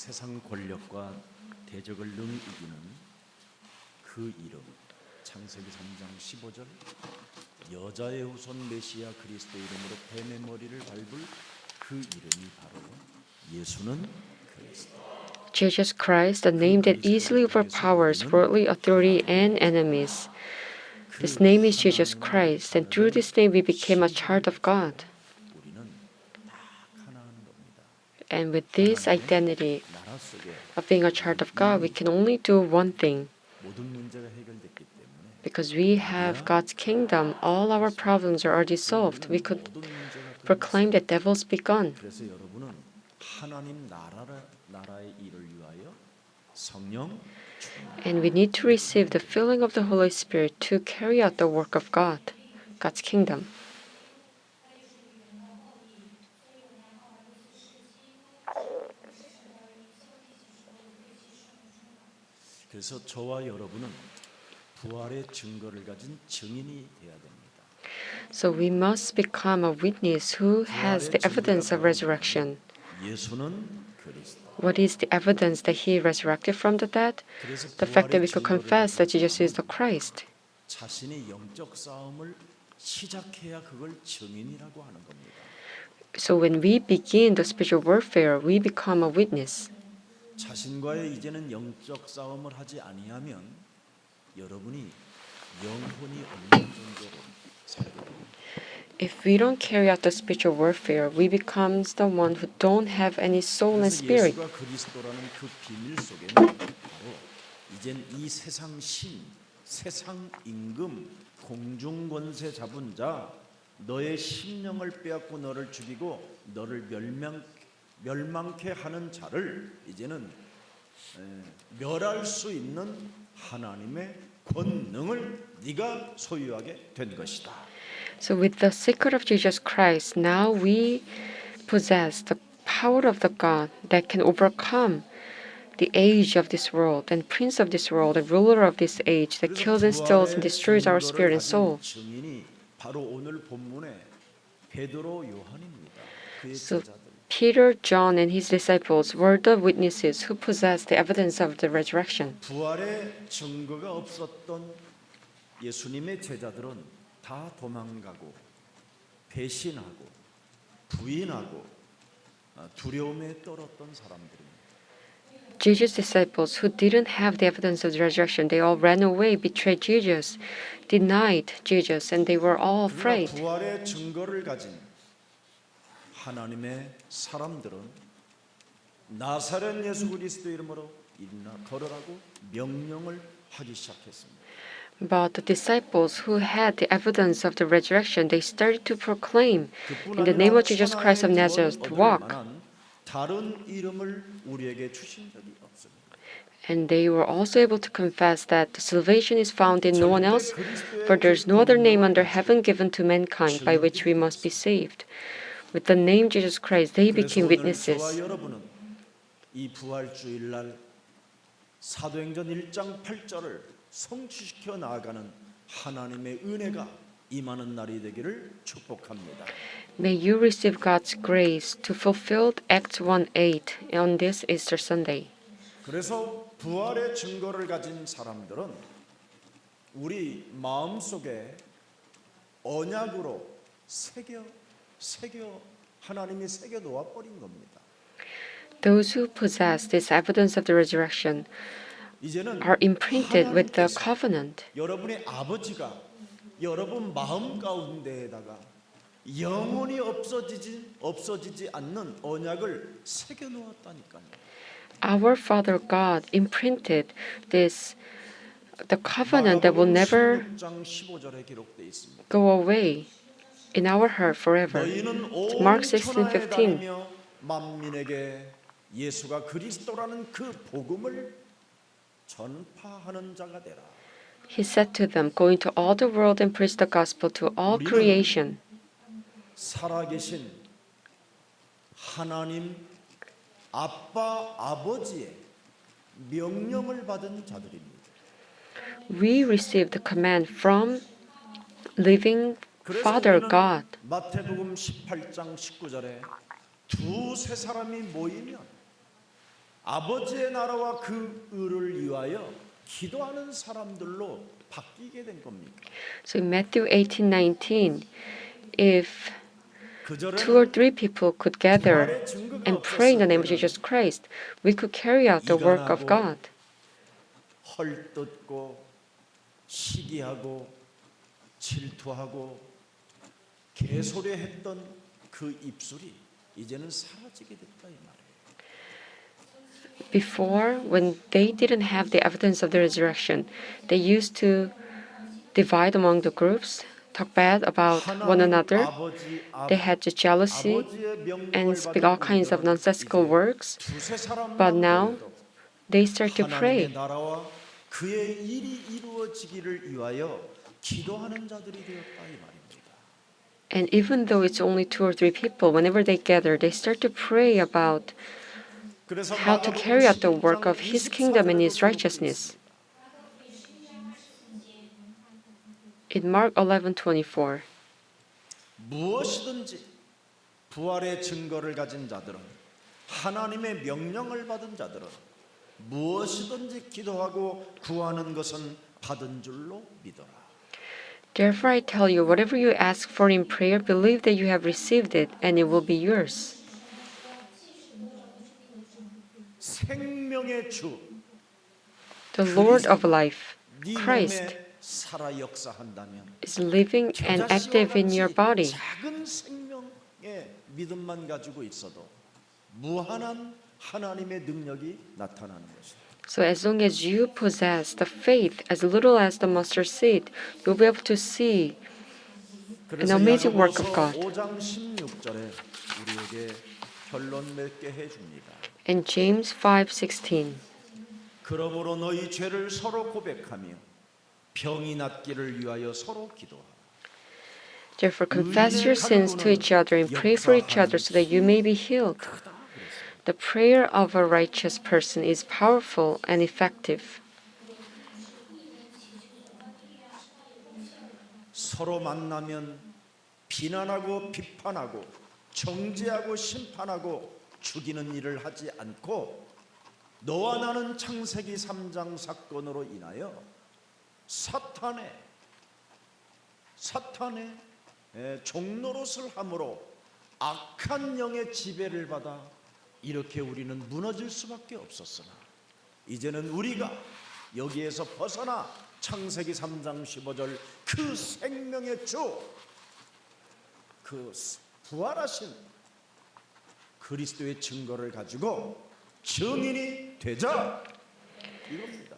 세상 권력과 대적을 능 이기는 그 이름, 창세기 3장 15절, 여자의 후손 메시아 그리스도 이름으로 뱀의 머리를 밟을 그 이름이 바로 예수는 그리스도. Jesus Christ, the name that easily overpowers worldly authority and enemies. This name is Jesus Christ, and through this name we became a child of God. 우리는 다 하나하는 겁니다. And with this identity 나라 속에 of being a child of God, we can only do one thing. 모든 문제가 해결됐기 때문에 Because we have God's kingdom, all our problems are already solved. We could 모든 문제가 proclaim that devil's begun. 그래서 여러분은 하나님 나라의 일을 위하여 성령 And we need to receive the filling of the Holy Spirit to carry out the work of God, God's kingdom. 그래서 저와 여러분은 부활의 증거를 가진 증인이 되어야 됩니다. So we must become a witness who has the evidence of resurrection. 예수는 그리스도. What is the evidence that he resurrected from the dead? 그래서 The fact that we 부활의 could 증거를 confess that 가진 Jesus is the Christ. 자신의 영적 싸움을 시작해야 그걸 증인이라고 하는 겁니다. So when we begin the spiritual warfare, we become a witness. 자신과의 이제는 영적 싸움을 하지 아니하면 여러분이 영혼이 없는 존재로 살게 됩니다. If we don't carry out the spiritual warfare, we become the one who don't have any soul and 그래서 spirit. 예수가 그리스도라는 그 비밀 속에는 바로 이젠 이 세상 신, 세상 임금, 공중 권세 잡은 자, 너의 심령을 빼앗고 너를 죽이고 너를 멸망케 하는 자를 이제는 멸할 수 있는 하나님의 권능을 네가 소유하게 된 것이다. So with the secret of Jesus Christ, now we possess the power of the God that can overcome the age of this world and prince of this world and ruler of this age that kills and steals and destroys our spirit and soul. 증인이 바로 오늘 본문의 베드로 요한입니다. 그의 So 제자들. Peter, John, and his disciples were the witnesses who possessed the evidence of the resurrection. 부활의 증거가 없었던 예수님의 제자들은 다 도망가고 배신하고 부인하고 두려움에 떨었던 사람들입니다. Jesus' disciples who didn't have the evidence of the resurrection, they all ran away, betrayed Jesus, denied Jesus, and they were all 그러나 afraid. 부활의 증거를 가진 하나님의 사람들은 나사렛 예수 그리스도 이름으로 걸으라고 명령을 하기 시작했습니다. But the disciples who had the evidence of the resurrection, they started to proclaim, in the name of Jesus Christ of Nazareth, walk. 다른 이름을 우리에게 주신 적이 없습니다. And they were also able to confess that the salvation is found in no one else, for there is no other name under heaven given to mankind by which we must be saved. With the name Jesus Christ, they became 저와 witnesses. 여러분은 이 부활주일날 사도행전 1장 8절을 성취시켜 나아가는 하나님의 은혜가 임하는 날이 되기를 축복합니다. May you receive God's grace to fulfill Acts 1:8 on this Easter Sunday. 그래서 부활의 증거를 가진 사람들은 우리 마음속에 언약으로 새겨 하나님이 새겨 놓아 버린 겁니다. Those who possess this evidence of the resurrection 이제는 are imprinted with the 하나님께서 covenant. 여러분의 아버지가 여러분 마음 가운데에다가 영원히 없어지지 않는 언약을 새겨 놓았다니까요. Our Father God imprinted this the covenant that will never 16장 15절에 기록되어 있습니다. go away in our heart forever. 너희는 Mark 온 천하에 16:15. 다니며 만민에게 예수가 그리스도라는 그 복음을 전파하는 자가 되라. He said to them, Go into all the world and preach the gospel to all creation. 살아계신 하나님 아버지의 명령을 받은 자들입니다. We received the command from living 그래서 Father 우리는 God. 마태복음 18장 19절에 두세 사람이 모이면 아버지의 나라와 그 의를 위하여 기도하는 사람들로 바뀌게 된 겁니까? So in Matthew 18:19, if 그절에는 2 or 3 people could gather 부활의 증거가 and pray in the name of 없었을 Jesus 때는 Christ, we could carry out the work of God. 헐뜯고 시기하고 질투하고 개소리했던 그 입술이 이제는 사라지게 됐다 이 말이에요. Before, when they didn't have the evidence of the resurrection, they used to divide among the groups, talk bad about one 하나님 another. 아버지 They had the jealousy 아버지의 명령을 and speak all 받은 kinds of 우리들은 nonsensical 이제 words. 두세 사람만 But now 모여도 they start to 하나님의 pray. 나라와 그의 일이 이루어지기를 위하여 기도하는 자들이 되었다 이 말입니다. And even though it's only 2 or 3 people, whenever they gather, they start to pray about 그래서 how to carry out the work of His kingdom and His righteousness. In Mark 11:24, 무엇이든지 부활의 증거를 가진 자들은 하나님의 명령을 받은 자들은 무엇이든지 기도하고 구하는 것은 받은 줄로 믿어라. Therefore I tell you, whatever you ask for in prayer, believe that you have received it, and it will be yours. 생명의 주 The Lord of life, 네 Christ, 몸에 살아 역사한다면 is living and active in your body. 작은 생명의 믿음만 가지고 있어도 무한한 하나님의 능력이 나타나는 것이다. So as long as you possess the faith as little as the mustard seed, you'll be able to see 그래서 amazing work of 야고보서 God. 5장 16절에 우리에게 결론 맺게 해줍니다. In James 5:16, 그러므로 너희 죄를 서로 고백하며 병이 낫기를 위하여 서로 기도하라. therefore confess your sins to each other and pray for each other so that you may be healed. The prayer of a righteous person is powerful and effective. 서로 만나면 비난하고 비판하고 정죄하고 심판하고 죽이는 일을 하지 않고 너와 나는 창세기 3장 사건으로 인하여 사탄의 종노릇을 함으로 악한 영의 지배를 받아 이렇게 우리는 무너질 수밖에 없었으나 이제는 우리가 여기에서 벗어나 창세기 3장 15절 그 생명의 주, 그 부활하신 그리스도의 증거를 가지고 증인이 되자 이겁니다.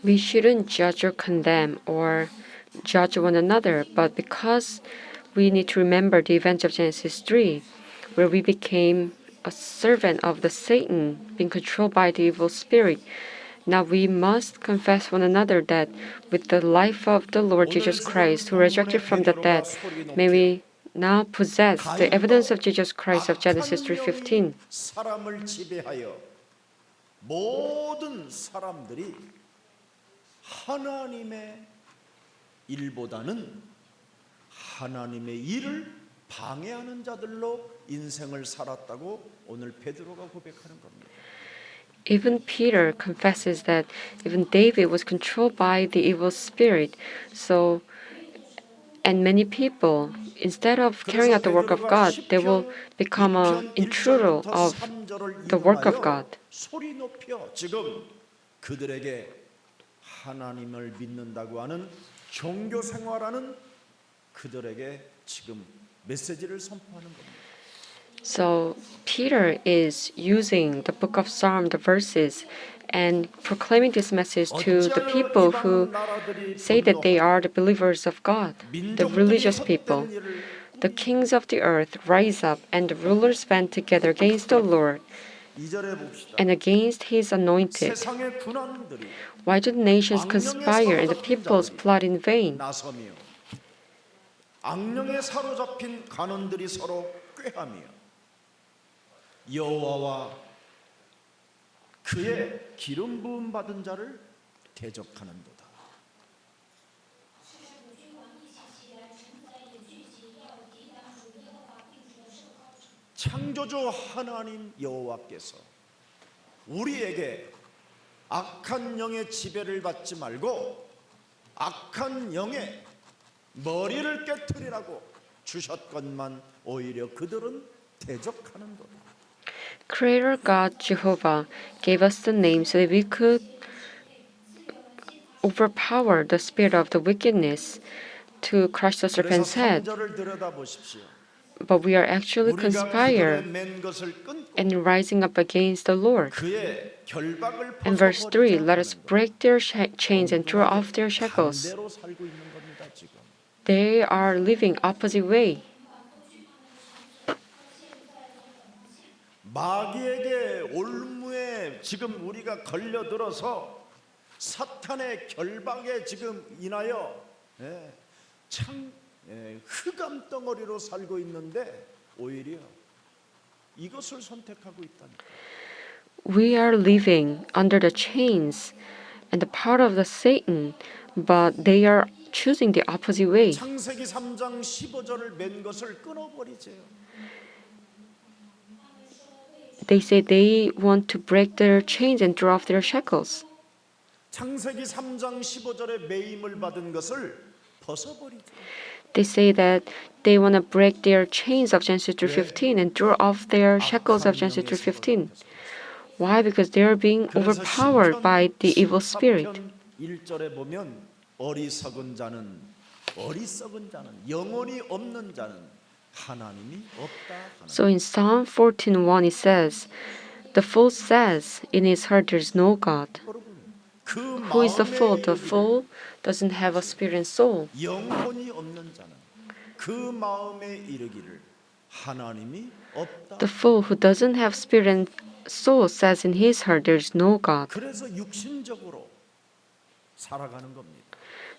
We shouldn't judge or condemn or judge one another, but because we need to remember the events of Genesis 3, where we became a servant of the Satan, being controlled by the evil spirit. Now we must confess one another that with the life of the Lord Jesus Christ, who resurrected from the dead, may we now possess the evidence of Jesus Christ of Genesis 3:15. 사람을 지배하여 모든 사람들이 하나님의 일보다는 하나님의 일을 방해하는 자들로 인생을 살았다고 오늘 베드로가 고백하는 겁니다. Even Peter confesses that even David was controlled by the evil spirit. So, and many people, instead of carrying out the work of God, they will become an intruder of the work of God. 소리 높여 지금 그들에게 하나님을 믿는다고 하는 종교 생활하는 그들에게 지금 메시지를 선포하는 겁니다. So Peter is using the book of Psalm, the verses, and proclaiming this message to the people who say that they are the believers of God, the religious people. The kings of the earth rise up, and the rulers band together against the Lord and against His anointed. 세상의 군왕들이 Why do the nations conspire and the peoples plot in vain? 나서며 악령에 사로잡힌 간원들이 서로 꾀하며 여호와와 그의 기름 부음 받은 자를 대적하는도다. 창조주 하나님 여호와께서 우리에게 악한 영의 지배를 받지 말고 악한 영의 머리를 깨트리라고 주셨건만 오히려 그들은 대적하는도다. Creator God Jehovah gave us the name so that we could overpower the spirit of the wickedness to crush the 그래서 serpent's head. 3절을 들여다보십시오. But we are actually 우리가 conspire 그들의 맨 것을 끊고 and rising up against the Lord. 그의 결박을 In verse 3, let us 벗어버리자 하는 것. break their chains and throw off their shackles. 반대로 살고 있는 겁니다, 지금. They are living opposite way. 마귀에게 올무에 지금 우리가 걸려들어서 사탄의 결박에 지금 인하여 참 흑암 덩어리로 살고 있는데 오히려 이것을 선택하고 있다니까. We are living under the chains and the power of the Satan, but they are choosing the opposite way. 창세기 3장 15절을 맨 것을 끊어버리세요. They say they want to break their chains and throw off their shackles. 창세기 3장 15절에 매임을 받은 것을 벗어버리죠. They say that they want to break their chains of Genesis 3:15 and throw off their shackles of Genesis 3:15. Why? Because they are being overpowered by the evil spirit. 1절에 보면 어리석은 자는 영혼이 없는 자는 하나님이 없다 하는. So in Psalm 14:1 it says, "The fool says in his heart there is no God." 그 Who is the fool? 마음에 The fool doesn't have a spirit and soul. 영혼이 없는 자는 그 마음에 이르기를 하나님이 없다. The fool who doesn't have spirit and soul says in his heart there is no God. 그래서 육신적으로 살아가는 겁니다.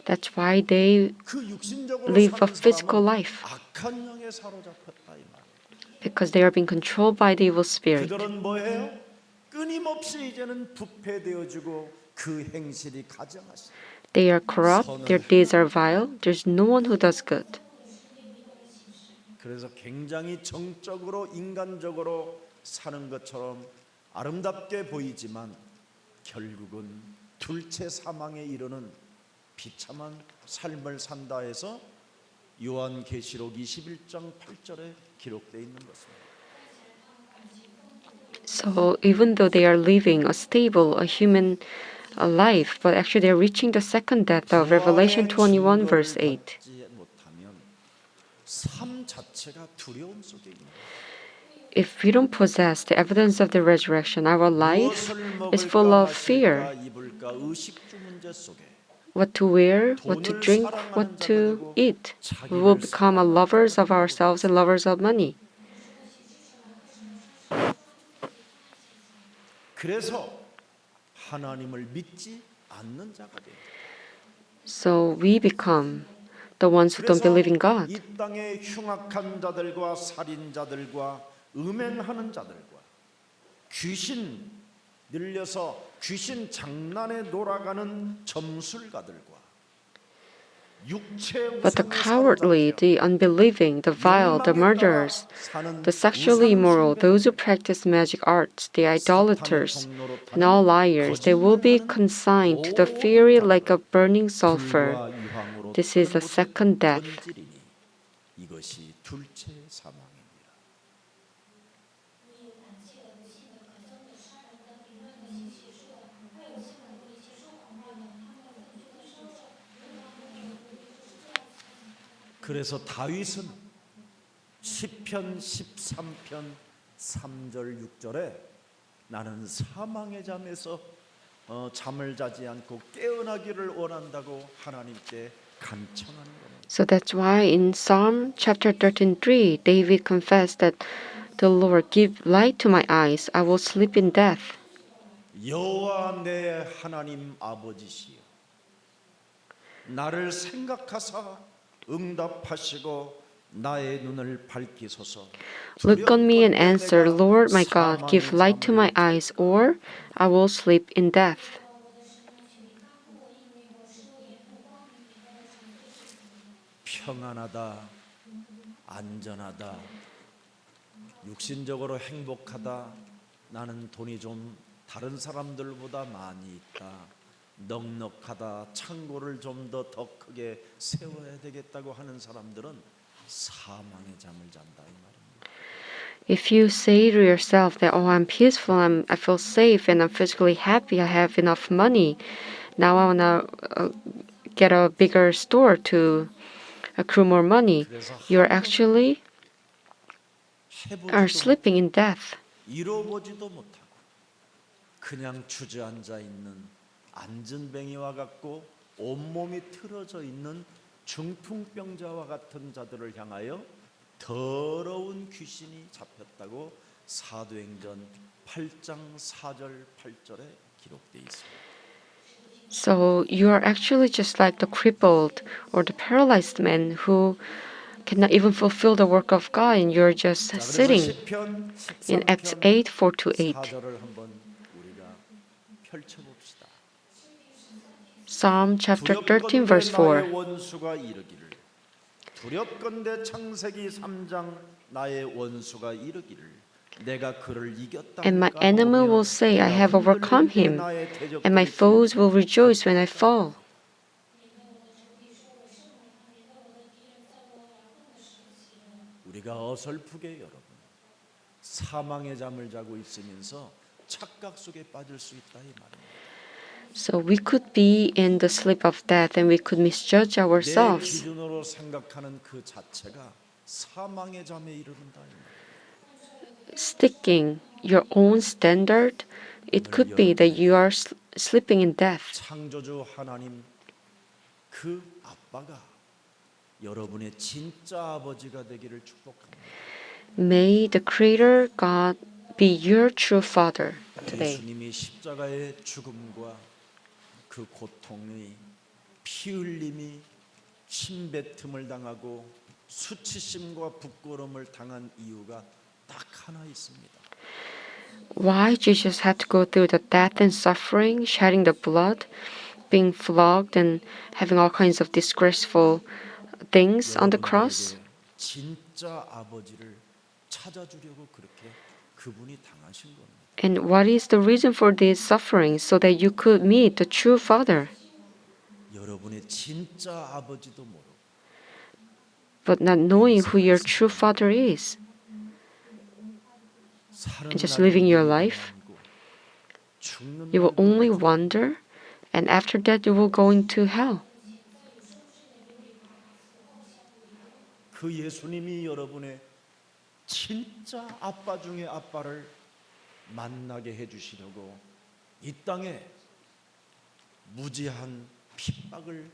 That's why they 그 육신적으로 live a 사는 physical 사람은 life, 악한 영에 사로잡혔다 이 말이에요. because they are being controlled by the evil spirit. 그들은 뭐예요? 끊임없이 이제는 부패되어지고 그 행실이 가증하시. They are corrupt, their deeds are vile, there's no one who does good. 그래서 굉장히 정적으로 인간적으로 사는 것처럼 아름답게 보이지만 결국은 둘째 사망에 이르는 비참한 삶을 산다 해서 요한계시록 21장 8절에 기록되어 있는 것입니다. So even though they are living a stable, a human life, but actually they are reaching the second death of Revelation 21 verse 8. 못하면 삶 자체가 두려움 속에 있는 거예요. If we don't possess the evidence of the resurrection, our life is full of fear. 입을까 의식주 문제 속에 What to wear, what to drink, what to eat. We will become lovers of ourselves and lovers of money. 그래서 하나님을 믿지 않는 자가 돼요. So we become the ones who don't believe in God. 이 땅의 흉악한 자들과 살인자들과 음행하는 자들과 귀신 늘려서 귀신 장난에 놀아가는 점술가들과 But the cowardly, the unbelieving, the vile, the murderers, the sexually immoral, those who practice magic arts, the idolaters, and all liars, they will be consigned to the fury like a burning sulfur. This is the second death. 이것이 둘째 사망입니다. 그래서 다윗은 시편 13편 3절 6절에 나는 사망의 잠에서 잠을 자지 않고 깨어나기를 원한다고 하나님께 간청하는 겁니다. So that's why in Psalm chapter 13:3, David confessed that the Lord give light to my eyes. I will sleep in death. 여호와 내 하나님 아버지시여 나를 생각하사 응답하시고 나의 눈을 밝히소서. Look on me and answer, Lord my God, give light to my eyes, or I will sleep in death. 평안하다, 안전하다, 육신적으로 행복하다, 나는 돈이 좀 다른 사람들보다 많이 있다, 넉넉하다, 창고를 좀 더 크게 세워야 되겠다고 하는 사람들은 사망의 잠을 잔다 이 말입니다. If you say to yourself that, oh, I'm peaceful, I feel safe, and I'm physically happy, I have enough money, now I want to get a bigger store to accrue more money, 그래서 you're actually are 해보지도 sleeping in death. 이뤄보지도 못하고 그냥 주저앉아 있는 안전뱅이와 같고 온몸이 틀어져 있는 중풍병자와 같은 자들을 향하여 더러운 귀신이 잡혔다고 사도행전 8장 4절 8절에 기록되어 있습니다. So you are actually just like the crippled or the paralyzed man who cannot even fulfill the work of God, and you're just 자, 그래서 sitting 시편 in Acts 13편 8 4 to 8. 4절을 한번 우리가 펼쳐봅시다. Psalm chapter 13, 두렵건대 verse 4. 나의 원수가 이르기를, 두렵건대 창세기 3장 나의 원수가 이르기를, 내가 그를 이겼다. And my enemy will say, I have overcome him, and my foes will rejoice when I fall. 우리가 어설프게 여러분 사망의 잠을 자고 있으면서 착각 속에 빠질 수 있다 이 말입니다. So we could be in the sleep of death and we could misjudge 내 ourselves. 기준으로 생각하는 그 자체가 사망의 잠에 이르는다 이 말입니다. Sticking your own standard, it could be that you are sleeping in death. 창조주 하나님 그 아빠가 여러분의 진짜 아버지가 되기를 축복합니다. May the Creator God be your true Father today. 예수님이 십자가의 죽음과 그 고통이 피 흘림이 침뱉음을 당하고 수치심과 부끄러움을 당한 이유가 딱 하나 있습니다. Why Jesus had to go through the death and suffering, shedding the blood, being flogged, and having all kinds of disgraceful things on the cross? 여러분들에게 진짜 아버지를 찾아주려고 그렇게 그분이 당하신 겁니다. And what is the reason for these sufferings? So that you could meet the true Father. 여러분의 진짜 아버지도 모르고 But not knowing who your true Father is, 사는 and just 날이 living your 이르고 life, 죽는 you will 날도 only 없고 wonder, and after that you will go into hell. 그 예수님이 여러분의 진짜 아빠 중에 아빠를 만나게 해주시려고 이 땅에 무지한 핍박을,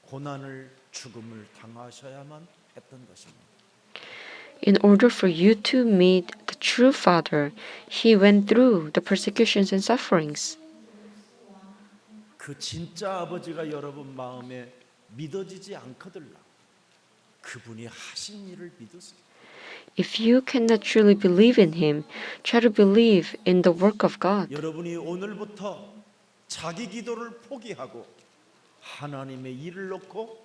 고난을, 죽음을 당하셔야만 했던 것입니다. In order for you to meet the true Father, he went through the persecutions and sufferings. 그 진짜 아버지가 여러분 마음에 믿어지지 않거들라 그분이 하신 일을 믿으세요. If you cannot truly believe in him, try to believe in the work of God. 여러분이 오늘부터 자기 기도를 포기하고 하나님의 일을 놓고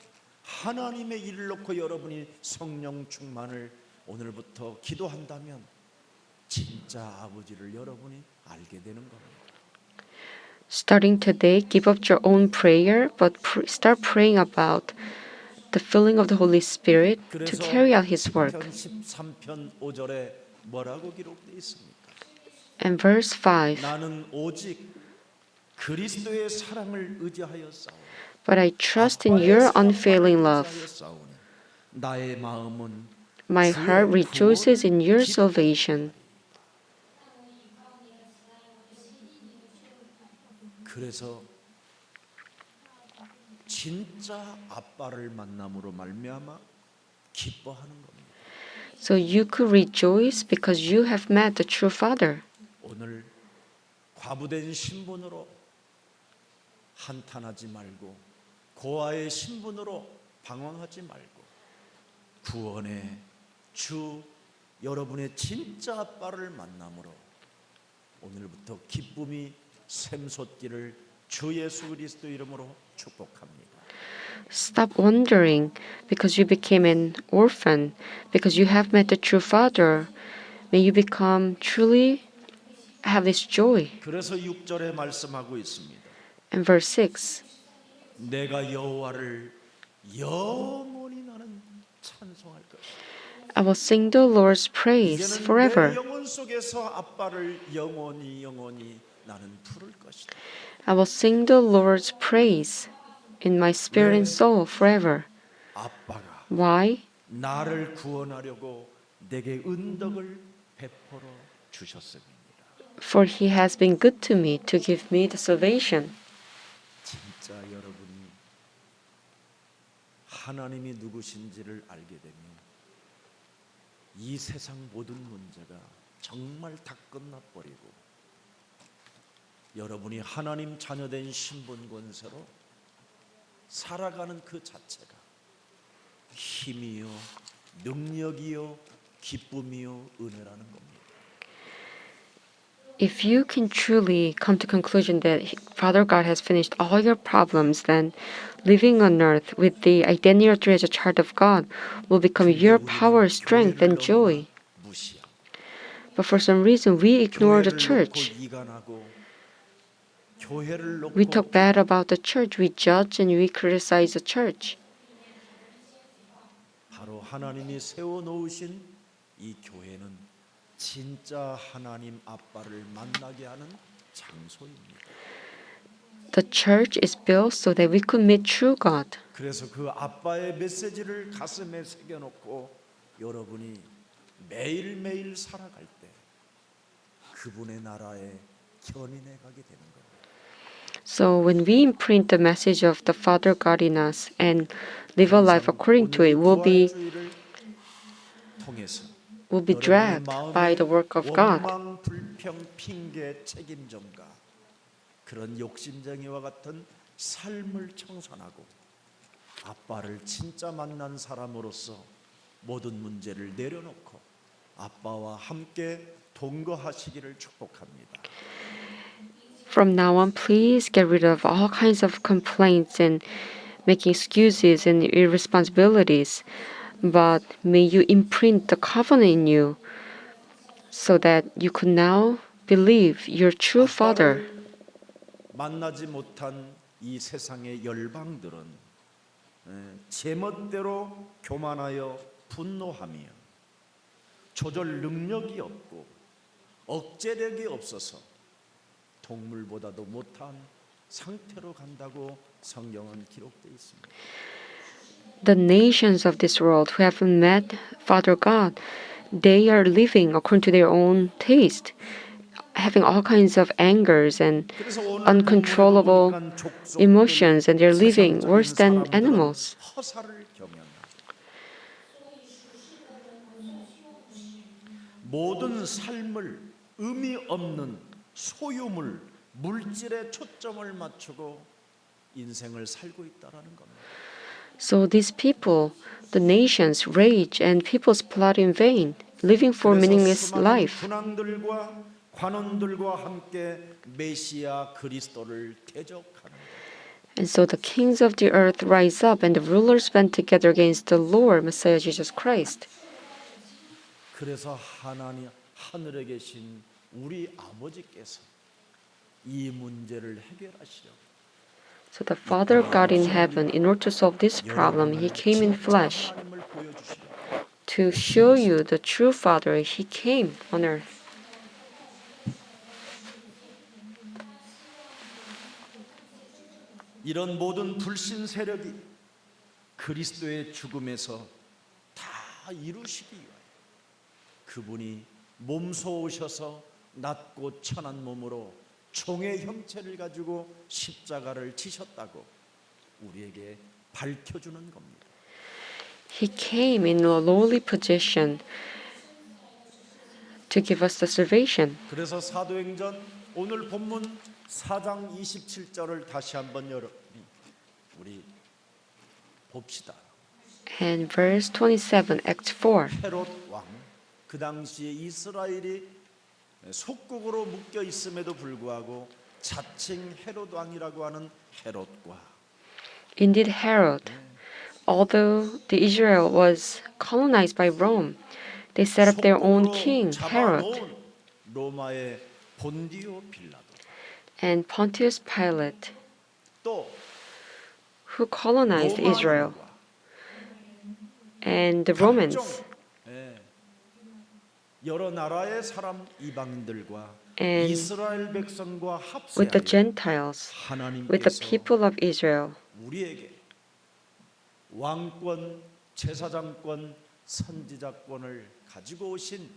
여러분이 성령 충만을 오늘부터 기도한다면 진짜 아버지를 여러분이 알게 되는 겁니다. Starting today, give up your own prayer, but start praying about the filling of the Holy Spirit to 그래서 carry out his work. 13편 5절에 뭐라고 기록되어 있습니까? And verse 5, 나는 오직 그리스도의 사랑을 의지하여 싸우니 but I trust in your unfailing love. 나의 마음은 My heart rejoices in your salvation. 그래서 진짜 아빠를 만남으로 말미암아 기뻐하는 겁니다. So you could rejoice because you have met the true Father. 오늘 과부된 신분으로 한탄하지 말고 고아의 신분으로 방황하지 말고 구원의 주 여러분의 진짜 아빠를 만남으로 오늘부터 기쁨이 샘솟기를 주 예수 그리스도 이름으로 축복합니다. Stop wondering because you became an orphan, because you have met the true Father. May you become truly have this joy. 그래서 6절에 말씀하고 있습니다. And verse 6, 내가 여호와를 영원히 나는 찬송할 것이다. I will sing the Lord's praise 이제는 내 forever. 영혼 속에서 아빠를 영원히 나는 부를 것이다. I will sing the Lord's praise in my spirit and soul forever. 아빠가 Why? 나를 구원하려고 내게 은덕을 베풀어 주셨습니다. For he has been good to me to give me the salvation. 진짜 여러분이 하나님이 누구신지를 알게 되면 이 세상 모든 문제가 정말 다 끝나버리고 여러분이 하나님 자녀된 신분 권세로 살아가는 그 자체가 힘이요, 능력이요, 기쁨이요, 은혜라는 겁니다. If you can truly come to conclusion that Father God has finished all your problems, then living on earth with the identity as a child of God will become your power, strength, and joy. 무시하고 But for some reason, we ignore the 교회를 church. 놓고 이간하고 교회를 놓고 We talk bad about the church. We judge and we criticize the church. 바로 하나님이 세워 놓으신 이 교회는 진짜 하나님 아빠를 만나게 하는 장소입니다. The church is built so that we could meet true God. 그래서 그 아빠의 메시지를 가슴에 새겨 놓고 여러분이 매일매일 살아갈 때 그분의 나라에 견인해 가게 되는 겁니다. So when we imprint the message of the Father God in us and live a life according to it, 부활주의를 통해서 we'll be dragged by the work of God. 원망, 불평, 핑계, 책임전가 그런 욕심쟁이와 같은 삶을 청산하고 아빠를 진짜 만난 사람으로서 모든 문제를 내려놓고 아빠와 함께 동거하시기를 축복합니다. From now on, please get rid of all kinds of complaints and making excuses and irresponsibilities. But may you imprint the covenant in you so that you could now believe your true Father. 만나지 못한 이 세상의 열방들은 제멋대로 교만하여 분노하며 조절 능력이 없고 억제력이 없어서 동물보다도 못한 상태로 간다고 성경은 기록되어 있습니다. The nations of this world who haven't met Father God, they are living according to their own taste, having all kinds of angers and 그래서 오늘 uncontrollable 본문에 보니까 족속들은 emotions, and they're living 세상적인 worse than 사람들은 animals. 허사를 경영하고 모든 삶을 의미 없는 소유물, 물질에 초점을 맞추고 인생을 살고 있다라는 겁니다. So these people, the nations, rage and people's plot in vain, living for meaningless 수많은 life. 군왕들과 관원들과 함께 메시아 그리스도를 대적하는 And so the kings of the earth rise up and the rulers band together against the Lord, Messiah Jesus Christ. 그래서 하늘에 계신 우리 아버지께서 이 문제를 해결하시려고 So the Father God in heaven, in order to solve this problem, He came in flesh. 하나님을 보여주시려고 To show you the true Father, He came on earth. 이런 모든 불신 세력이 그리스도의 죽음에서 다 이루시기 위하여 그분이 몸소 오셔서 낮고 천한 몸으로 종의 형체를 가지고 십자가를 지셨다고 우리에게 밝혀주는 겁니다. He came in a lowly position to give us the salvation. 그래서 사도행전 오늘 본문 4장 27절을 다시 한번 우리 봅시다. And verse 27, Acts 4. 헤롯 왕, 그 당시에 이스라엘이 속국으로 묶여 있음에도 불구하고 자칭 헤롯 왕이라고 하는 헤롯과 Indeed, Herod, although the Israel was colonized by Rome, they set up their own king, Herod. 로마의 본디오 빌라도 and Pontius Pilate, 또 who colonized Israel, 로마인과 and the 각종 Romans, 예, 여러 나라의 사람 이방인들과 and 이스라엘 백성과 with the 합세하여 Gentiles, with the 하나님께서 people of Israel, 우리에게 왕권, 제사장권, 선지자권을 가지고 오신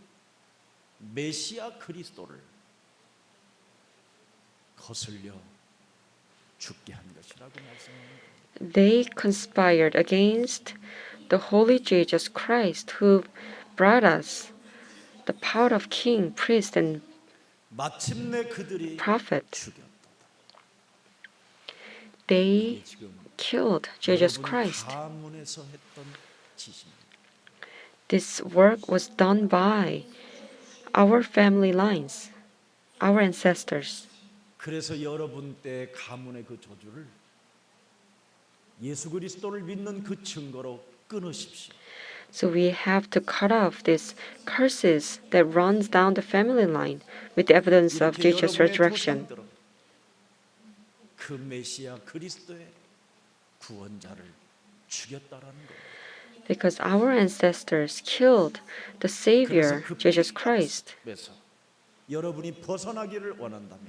메시아 그리스도를 거슬려 죽게 한 것이라고 말씀합니다. they conspired against the holy Jesus Christ, who brought us the power of king, priest, and 마침내 그들이 prophet. 죽였다. They 이게 지금 killed Jesus 여러분 Christ. 가문에서 했던 짓입니다. This work was done by our family lines, our ancestors. 그래서 여러분 때 가문의 그 저주를 예수 그리스도를 믿는 그 증거로 끊으십시오. So we have to cut off these curses that runs down the family line with the evidence of 이렇게 Jesus' 여러분의 resurrection. 조상들은 그 메시아 그리스도의 구원자를 죽였다라는 거예요. Because our ancestors killed the Savior, 그래서 그 Jesus Christ. 피값에서 여러분이 벗어나기를 원한다면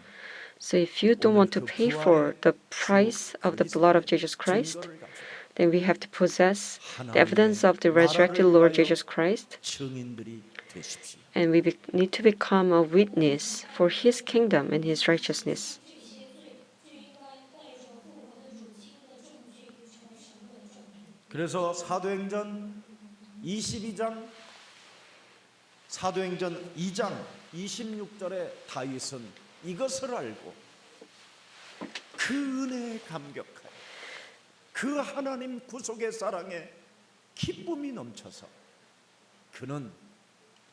So if you don't want to pay for the price of the blood of Jesus Christ, 증거를 가지고 then we have to possess the evidence of the resurrected Lord Jesus Christ, 증인들이 되십시오. and we need to become a witness for His kingdom and His righteousness. 그래서 사도행전 22장 2장 26절에 다윗은 이것을 알고 그 은혜에 감격하여 그 하나님 구속의 사랑에 기쁨이 넘쳐서 그는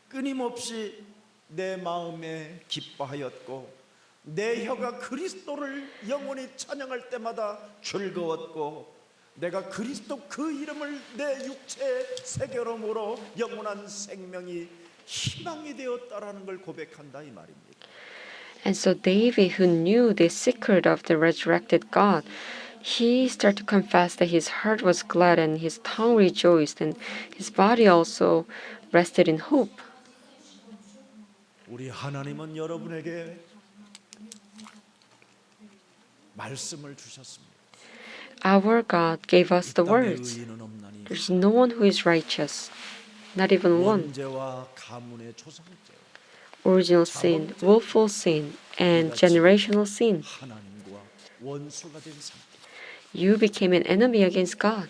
끊임없이 내 마음에 기뻐하였고 내 혀가 그리스도를 영원히 찬양할 때마다 즐거웠고 내가 그리스도 그 이름을 내 육체에 새겨름으로 영원한 생명이 희망이 되었다라는 걸 고백한다 이 말입니다. And so David, who knew the secret of the resurrected God, he started to confess that his heart was glad and his tongue rejoiced and his body also rested in hope. 우리 하나님은 여러분에게 말씀을 주셨습니다. Our God gave us the 이 땅에 words. 의인은 없나니 There's no one who is righteous, not even one. 원죄와 가문의 조상죄 Original sin, willful sin, and generational sin. 하나님과 원수가 된 상태. You became an enemy against God.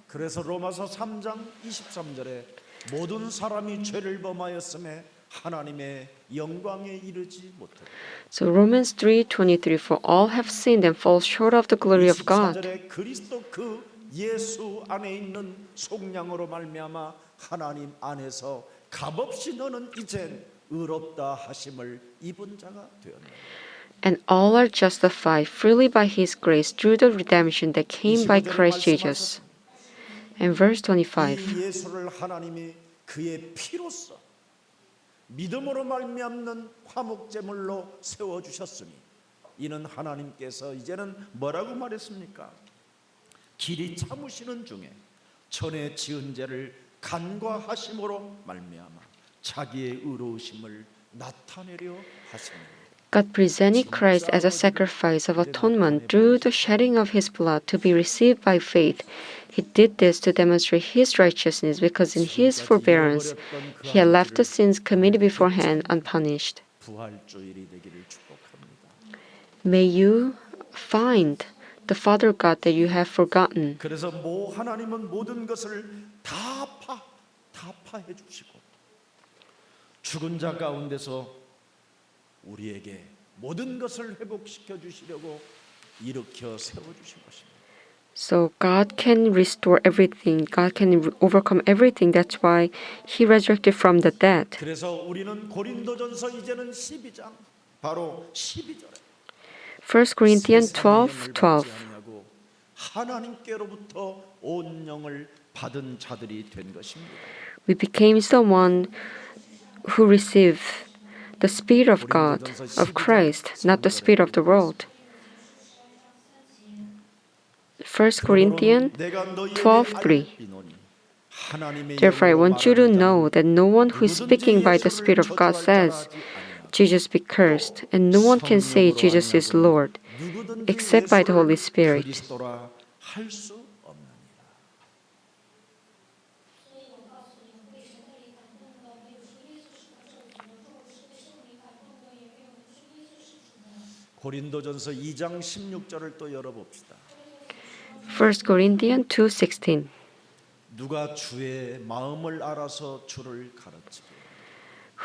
그래서 로마서 3장 23절에 모든 사람이 죄를 범하였음에 하나님의 영광에 이르지 못하고 So Romans 3:23, for all have sinned and fall short of the glory of God. 24절에 그리스도 그 예수 안에 있는 속량으로 말미암아 하나님 안에서 값없이 너는 이젠 의롭다 하심을 입은 자가 되었네. And all are justified freely by His grace through the redemption that came by Christ Jesus. And verse 25. 이 예수를 하나님이 그의 피로써 믿음으로 말미암는 화목제물로 세워 주셨으니 이는 하나님께서 이제는 뭐라고 말했습니까? 길이 참으시는 중에 전에 지은 죄를 간과하심으로 말미암아 자기의 의로우심을 나타내려 하십니다. God presented Christ as a sacrifice of atonement through the shedding of His blood to be received by faith. He did this to demonstrate His righteousness because in His forbearance He had left the sins committed beforehand unpunished. 부활주일이 되기를 축복합니다. May you find the Father God that you have forgotten. 그래서 하나님은 모든 것을 다 파해 주시고 죽은 자 가운데서 우리에게 모든 것을 회복시켜 주시려고 일으켜 세워 주신 것입니다. So God can restore everything. God can overcome everything. That's why He resurrected from the dead. 그래서 우리는 고린도전서 이제는 12장 바로 12절에 1 Corinthians 12:12. 하나님께로부터 온 영을 받은 자들이 된 것입니다. We became someone who receive the Spirit of God, of Christ, not the spirit of the world. 1 Corinthians 12:3. Therefore, I want you to know that no one who is speaking by the Spirit of God says, Jesus be cursed, and no one can say Jesus is Lord, except by the Holy Spirit. 할수 없느니라. 고린도전서 2장 16절을 또 열어봅시다. 1 Corinthians 2:16. 누가 주의 마음을 알아서 주를 가르치고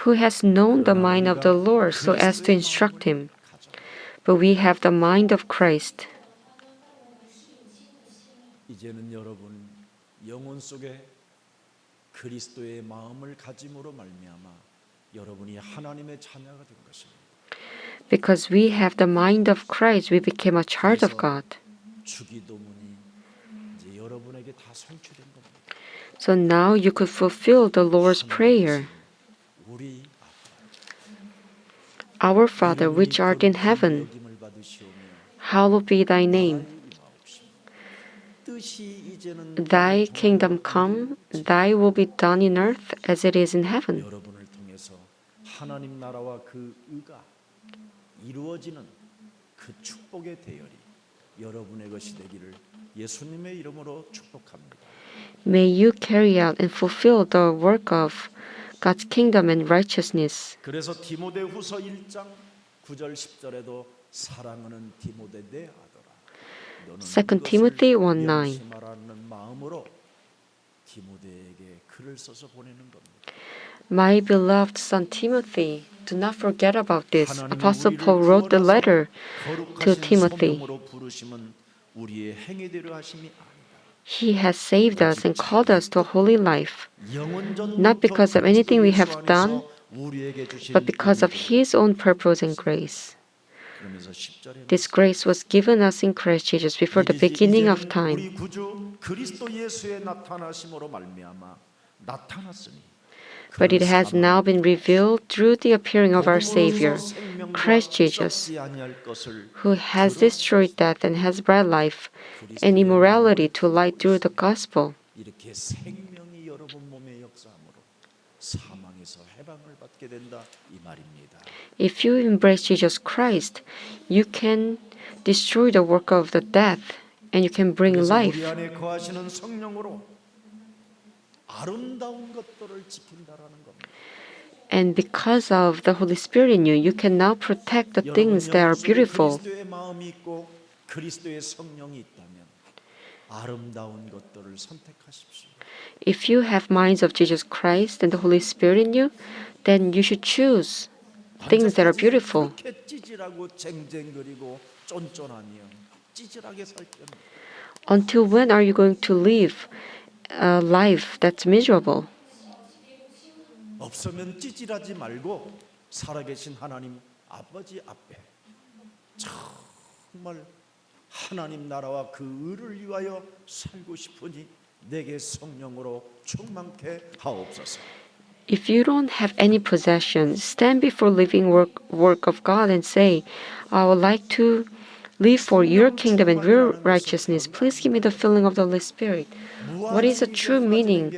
Who has known the mind of the Lord so as to instruct him? But we have the mind of Christ. 이제는 여러분 영혼 속에 그리스도의 마음을 가짐으로 말미암아 여러분이 하나님의 자녀가 된 것입니다. Because we have the mind of Christ, we became a child of God. 주기도문이 이제 여러분에게 다 성취된 겁니다. So now you could fulfill the Lord's prayer. 우리 Our Father, which art in heaven, 여김을 받으시오며 hallowed be thy name. 뜻이 이제는 Thy kingdom come, thy will be done in earth as it is in heaven. 여러분을 통해서 하나님 나라와 그 의가 이루어지는 그 축복의 대열이 여러분의 것이 되기를 예수님의 이름으로 축복합니다. May you carry out and fulfill the work of God's kingdom and righteousness. 그래서 디모데후서 1장 9절 10절에도 사랑하는 디모데 내 아들아 너는 2 Timothy 1:9. 명심하라는 마음으로 디모데에게 글을 써서 보내는 겁니다. My beloved son Timothy, do not forget about this. Apostle Paul wrote the letter to Timothy. 소명으로 부르심은 우리의 행위대로 하심이 아니다. He has saved us and called us to a holy life, not because of anything we have done, but because of His own purpose and grace. 그러면서 10절에 This grace was given us in Christ Jesus before the beginning of time. 우리 구주 그리스도 예수의 나타나심으로 말미암아 나타났으니 But it has now been revealed through the appearing of our Savior, Christ Jesus, who has destroyed death and has brought life and immorality to light through the gospel. 이렇게 생명이 여러분 몸에 역사함으로 사망에서 해방을 받게 된다 이 말입니다. If you embrace Jesus Christ, you can destroy the work of the death and you can bring 그래서 life. 우리 안에 거하시는 성령으로 아름다운 것들을 지킨다라는 겁니다. And because of the Holy Spirit in you, you can now protect the things that are beautiful. 그리스도의 마음이 있고 그리스도의 성령이 있다면 아름다운 것들을 선택하십시오. If you have minds of Jesus Christ and the Holy Spirit in you, then you should choose things that are beautiful. 그렇게 찌질하고 쟁쟁거리고 쫀쫀하며 찌질하게 살 때는 Until when are you going to live a life that's miserable? 없으면 찌질하지 말고 살아계신 하나님 아버지 앞에 정말 하나님 나라와 그 의를 위하여 살고 싶으니 내게 성령으로 충만케 하옵소서. If you don't have any possessions, stand before living work of God and say, I would like to live for your kingdom and your righteousness. Please give me the filling of the Holy Spirit. What is the true meaning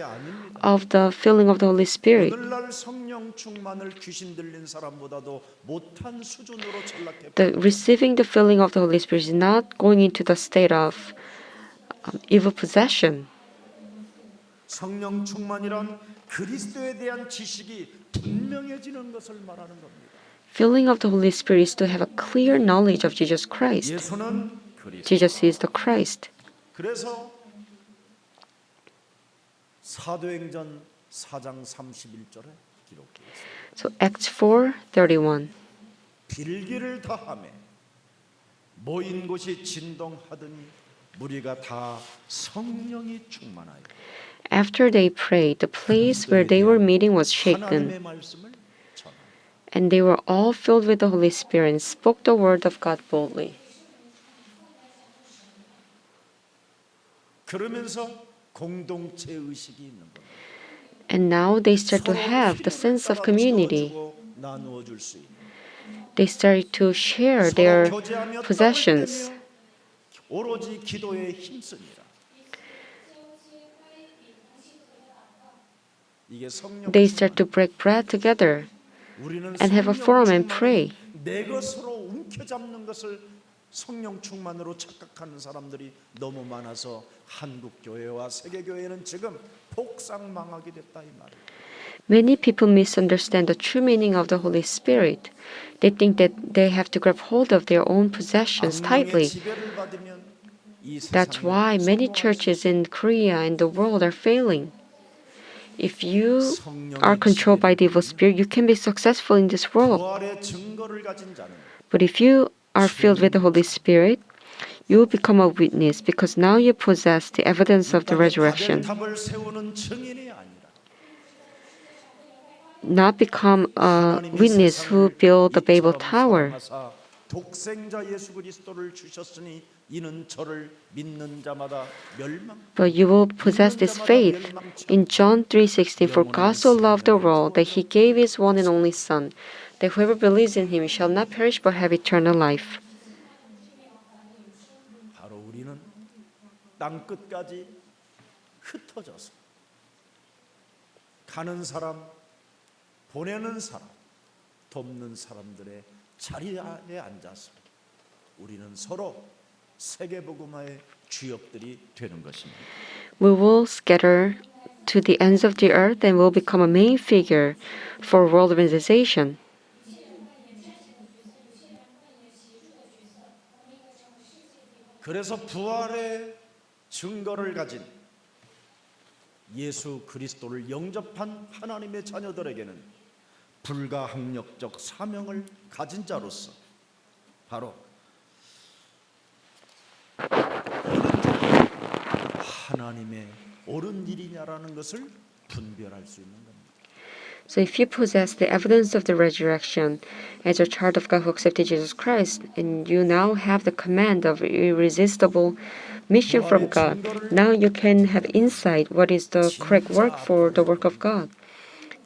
of the filling of the Holy Spirit? 오늘날 성령 충만을 귀신 들린 사람보다도 못한 수준으로 전락해. The receiving the filling of the Holy Spirit is not going into the state of evil possession. 성령 충만이란 그리스도에 대한 지식이 분명해지는 것을 말하는 겁니다. Filling of the Holy Spirit is to have a clear knowledge of Jesus Christ. 예수는 그리스도. Jesus is the Christ. 그래서 사도행전 4장 31절에 기록되어 있습니다. So Acts 4:31. 빌기를 다하매 모인 곳이 진동하더니 무리가 다 성령이 충만하여 After they prayed, the place where they were meeting was shaken, 하나님의 말씀을 전하니 and they were all filled with the Holy Spirit and spoke the word of God boldly. 그러면서 공동체 의식이 있는 겁니다. And now they start to 서로 have the 필요를 sense of 따라 community. 채워주고 나누어 줄 수 있는 They started to share 서로 their 교제하며 떡을 possessions. 떼며 오로지 기도에 힘쓰니라. 이게 성령 They start to 충만. break bread together 우리는 and have a forum and 성령 pray. 충만이 내 것으로 움켜잡는 것을 성령 충만으로 착각하는 사람들이 너무 많아서 한국 교회와 세계 교회는 지금 폭삭망하게 됐다 이 말이에요. Many people misunderstand the true meaning of the Holy Spirit. They think that they have to grab hold of their own possessions 악령의 tightly. 지배를 받으면 이 That's 세상에 why many 성공할 수 churches 있어요. in Korea and the world are failing. If you are 성령의 controlled by the 지배를 evil spirit, you can be successful in this world. 부활의 증거를 가진 자는 But if you are filled with the Holy Spirit, you will become a witness because now you possess the evidence 이 of the 땅에 resurrection. 바벨탑을 세우는 증인이 아니라 Not become a 하나님이 witness who 세상을 built the Babel 이처럼 Tower, 사랑하사 독생자 예수 그리스도를 주셨으니 이는 저를 믿는 자마다 멸망 but you will possess this faith. In John 3:16, for God so loved the world that he gave his one and only Son, that whoever believes in him shall not perish but have eternal life. 바로 우리는 땅 끝까지 흩어져서 가는 사람, 보내는 사람, 돕는 사람들의 자리에 앉아서 우리는 서로 세계복음화의 주역들이 되는 것입니다. We will scatter to the ends of the earth and will become a main figure for world organization. 그래서 부활의 증거를 가진 예수 그리스도를 영접한 하나님의 자녀들에게는 불가항력적 사명을 가진 자로서 바로 하나님의 옳은 일이냐라는 것을 분별할 수 있는 겁니다. So if you possess the evidence of the resurrection as a child of God who accepted Jesus Christ, and you now have the command of irresistible mission from God, now you can have insight what is the correct work for the work of God.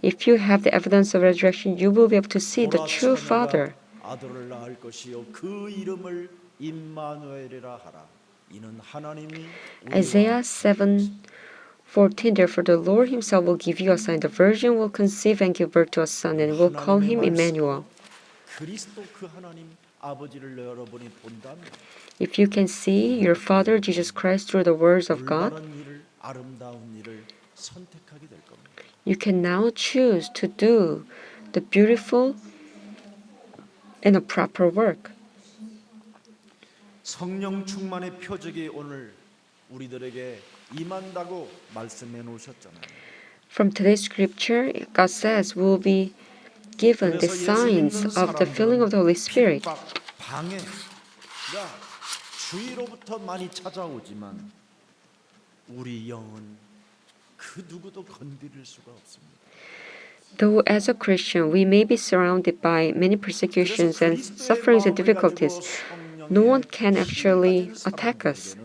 If you have the evidence of resurrection, you will be able to see the true Father. 아들을 낳을 것이요 그 이름을 임마누엘이라 하라. 이는 하나님이 Isaiah 7:14. Therefore the Lord himself will give you a sign. The virgin will conceive and give birth to a son and will call him Emmanuel. 그리스도 그 하나님 아버지를 여러분이 본다면 If you can see your Father Jesus Christ through the words of God, 올바른 일을 아름다운 일을 선택하게 될 겁니다. you can now choose to do the beautiful and a proper work. 성령 충만의 표적이 오늘 우리들에게 임한다고 말씀해 놓으셨잖아요. From today's scripture, God says we will be given the signs of the filling of the Holy Spirit. 핍박, 방해가 주위로부터 많이 찾아오지만 우리 영은 그 누구도 건드릴 수가 없습니다. Though as a Christian we may be surrounded by many persecutions and sufferings and difficulties, no one can actually attack us,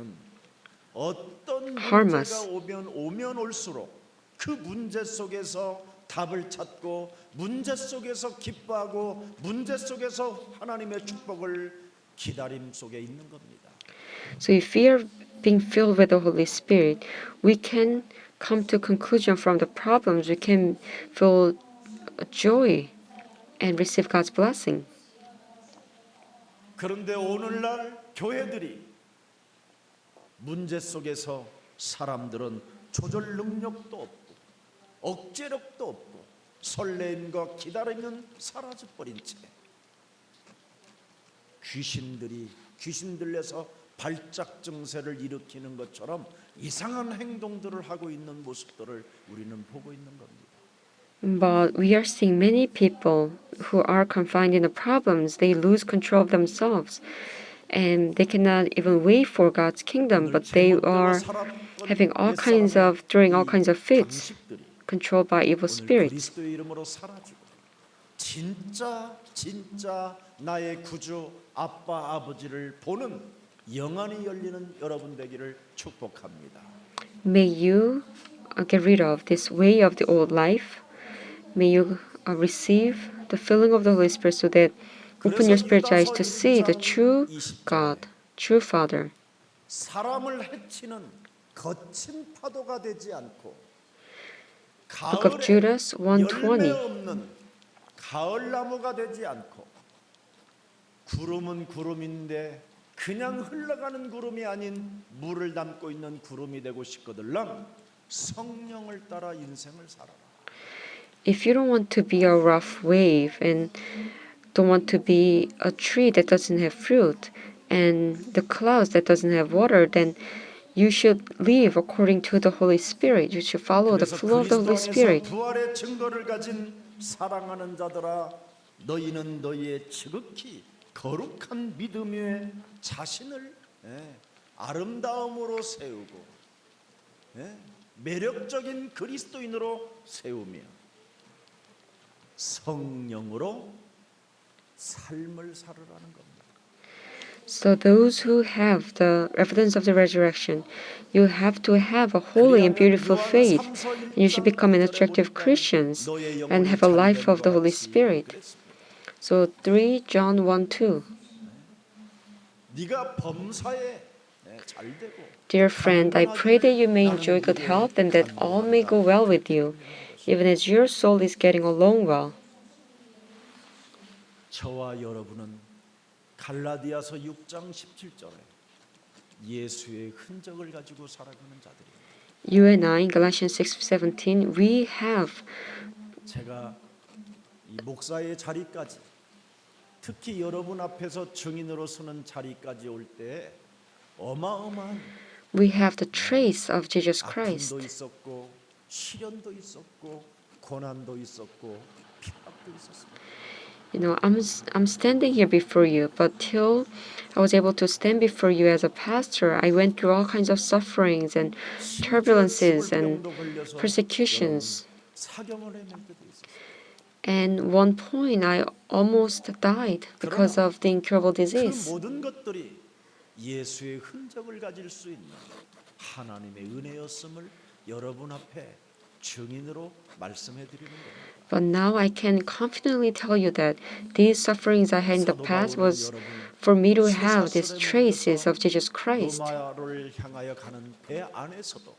어떤 harm 문제가 us. 오면 올수록 그 문제 속에서 답을 찾고 문제 속에서 기뻐하고 문제 속에서 하나님의 축복을 기다림 속에 있는 겁니다. So if we are being filled with the Holy Spirit, we can come to conclusion from the problems. We can feel joy and receive God's blessing. 그런데 오늘날 교회들이 문제 속에서 사람들은 조절 능력도 없고 억제력도 없고 설렘과 기다림은 사라져버린 채 귀신 들려서 발작 증세를 일으키는 것처럼 이상한 행동들을 하고 있는 모습들을 우리는 보고 있는 겁니다. But we are seeing many people who are confined in the problems. They lose control of themselves and they cannot even wait for God's kingdom, but they are having all kinds of, throwing all kinds of fits controlled by evil 오늘 spirits. 그리스도의 이름으로 사라지고 진짜 나의 구주 아빠 아버지를 보는 영안이 열리는 여러분 되기를 축복합니다. May you get rid of this way of the old life. May you receive the filling of the Holy Spirit so that open your spiritual eyes to see the true God, true Father. 사람을 해치는 거친 파도가 되지 않고 Book of Judas 열매 1:20. 없는 가을나무가 되지 않고 구름은 구름인데 그냥 흘러가는 구름이 아닌 물을 담고 있는 구름이 되고 싶거들랑 성령을 따라 인생을 살아라. If you don't want to be a rough wave and don't want to be a tree that doesn't have fruit and the clouds that doesn't have water, then you should live according to the Holy Spirit. You should follow the 그래서 flow of the Holy 그리스도 안에서 Spirit. 부활의 증거를 가진 사랑하는 자들아 너희는 너희의 지극히 거룩한 믿음 위에 자신을 아름다움으로 세우고 매력적인 그리스도인으로 세우며 성령으로 삶을 살으라는 겁니다. So those who have the evidence of the resurrection, you have to have a holy and beautiful faith. And you should become an attractive Christians and have a life of the Holy Spirit. So 3 John 1:2. 네가 범사에 잘 되고 Dear friend, I pray that you may enjoy good health and that all may go well with you, even as your soul is getting along well. 저와 여러분은 갈라디아서 6장 17절에 예수의 흔적을 가지고 살아가는 자들입니다. You and I, in Galatians 6:17, we have 제가 이 목사의 자리까지 특히 여러분 앞에서 증인으로 서는 자리까지 올 때 어마어마한 we have the trace of Jesus Christ. 아픔도 있었고 시련도 있었고 고난도 있었고 핍박도 있었습니다. You know, I'm standing here before you, but till I was able to stand before you as a pastor, I went through all kinds of sufferings and turbulences and persecutions. 사경을 헤맬 때도 있었어요. And one point, I almost died because of the incurable 그 disease. 모든 것들이 예수의 흔적을 가질 수 있는 하나님의 은혜였음을 여러분 앞에 증인으로 말씀해 드리는 겁니다. But now I can confidently tell you that these sufferings I had in the past was for me to have these traces of Jesus Christ. 로마를 향하여 가는 배 안에서도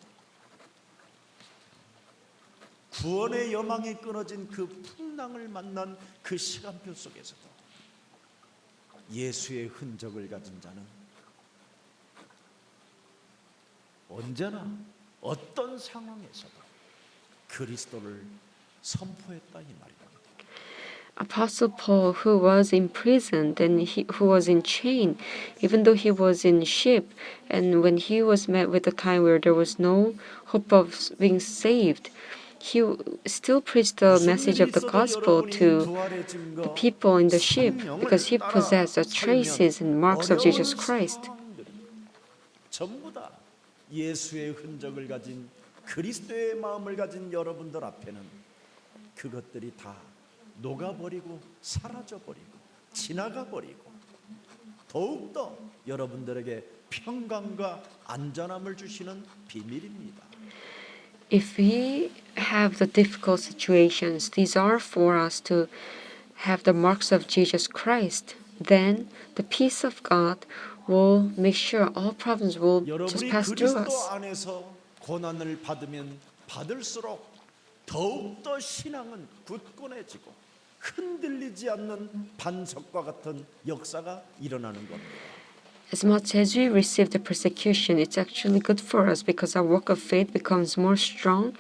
구원의 여망이 끊어진 그 풍랑을 만난 그 시간표 속에서도 예수의 흔적을 가진 자는 언제나 어떤 상황에서도 그리스도를 선포했다 이 말이다. Apostle Paul, who was imprisoned and who was in chain, even though he was in ship, and when he was met with a time where there was no hope of being saved, he still preached the message of the gospel to the people in the ship because he possessed the traces and marks of Jesus Christ. 전부 다 예수의 흔적을 가진 그리스도의 마음을 가진 여러분들 앞에는 그것들이 다 녹아버리고 사라져버리고 지나가버리고 더욱더 여러분들에게 평강과 안전함을 주시는 비밀입니다. If we have the difficult situations, these are for us to have the marks of Jesus Christ. Then the peace of God will make sure all problems will just 여러분이 pass through 그리스도 us. 안에서 고난을 받으면 받을수록 더욱더 신앙은 굳건해지고 흔들리지 않는 반석과 같은 역사가 일어나는 겁니다. As much as we receive the persecution, it's actually good for us because our walk of faith becomes more strong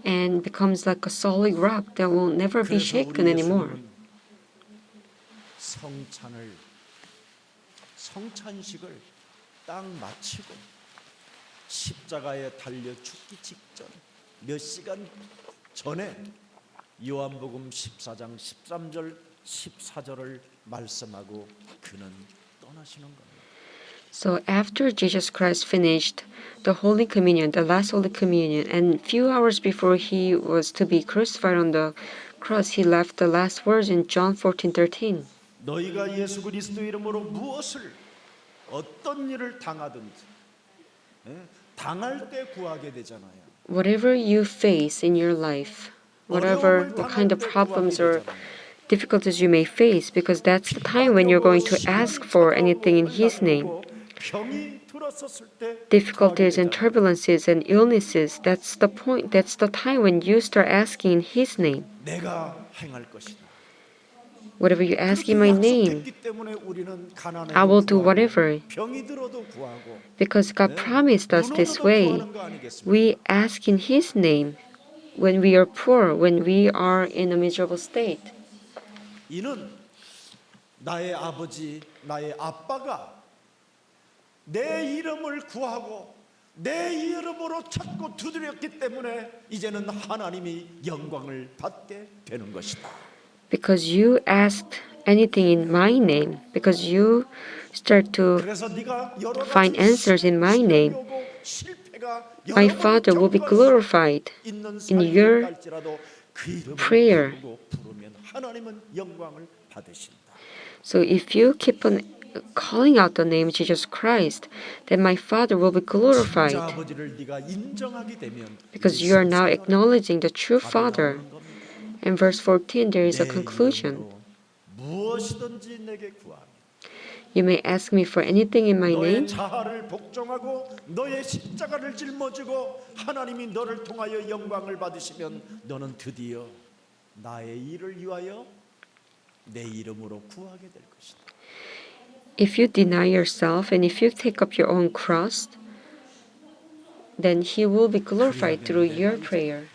and becomes like a solid rock that will never be 그래서 shaken 우리 anymore. 예수님은 성찬식을 딱 마치고 십자가에 달려 죽기 직전 몇 시간 전에 요한복음 14장 13절 14절을 말씀하고 그는 떠나시는 겁니다. So after Jesus Christ finished the Holy Communion, the last Holy Communion, and few hours before he was to be crucified on the cross, he left the last words in John 14:13. 너희가 예수 그리스도 이름으로 무엇을 어떤 일을 당하든지 당할 때 구하게 되잖아요. whatever you face in your life, whatever what kind of problems or difficulties you may face, because that's the time when you're going to ask for anything in His name. Difficulties and turbulences and illnesses, that's the point. That's the time when you start asking in His name. 내가 행할 것이다. Whatever you ask in 그렇게 my name, 약속했기 때문에 우리는 가난해도 I will do 구하고, whatever. 병이 들어도 구하고, Because God promised us this 무너져도 way. 구하는 거 아니겠습니까? We ask in His name when we are poor, when we are in a miserable state. 이는 나의 아버지, 나의 아빠가 내 이름을 구하고 내 이름으로 찾고 두드렸기 때문에 이제는 하나님이 영광을 받게 되는 것이다. Because you asked anything in my name, because you start to 그래서 네가 여러 find 가지 answers in my name, 시련이 오고 실패가 my 여러 번 Father will be 겪을 수 glorified 있는 in 삶이 your 갈지라도 그 이름을 prayer. 부르고 부르면 하나님은 영광을 받으신다. So if you keep on calling out the name Jesus Christ, then my Father will be 진짜 glorified. 아버지를 네가 인정하게 되면 Because 이제 you are now 14절에 acknowledging the true 답이 Father. 나오는 겁니다. In verse 14, there is a 내 conclusion. 이름으로 무엇이든지 내게 구하라. You may ask me for anything in my 너의 name, 자아를 복종하고 너의 십자가를 짊어지고 하나님이 너를 통하여 영광을 받으시면 너는 드디어 나의 일을 위하여 내 이름으로 구하게 될 것이다. if you deny yourself and if you take up your own cross, then He will be glorified through your prayer.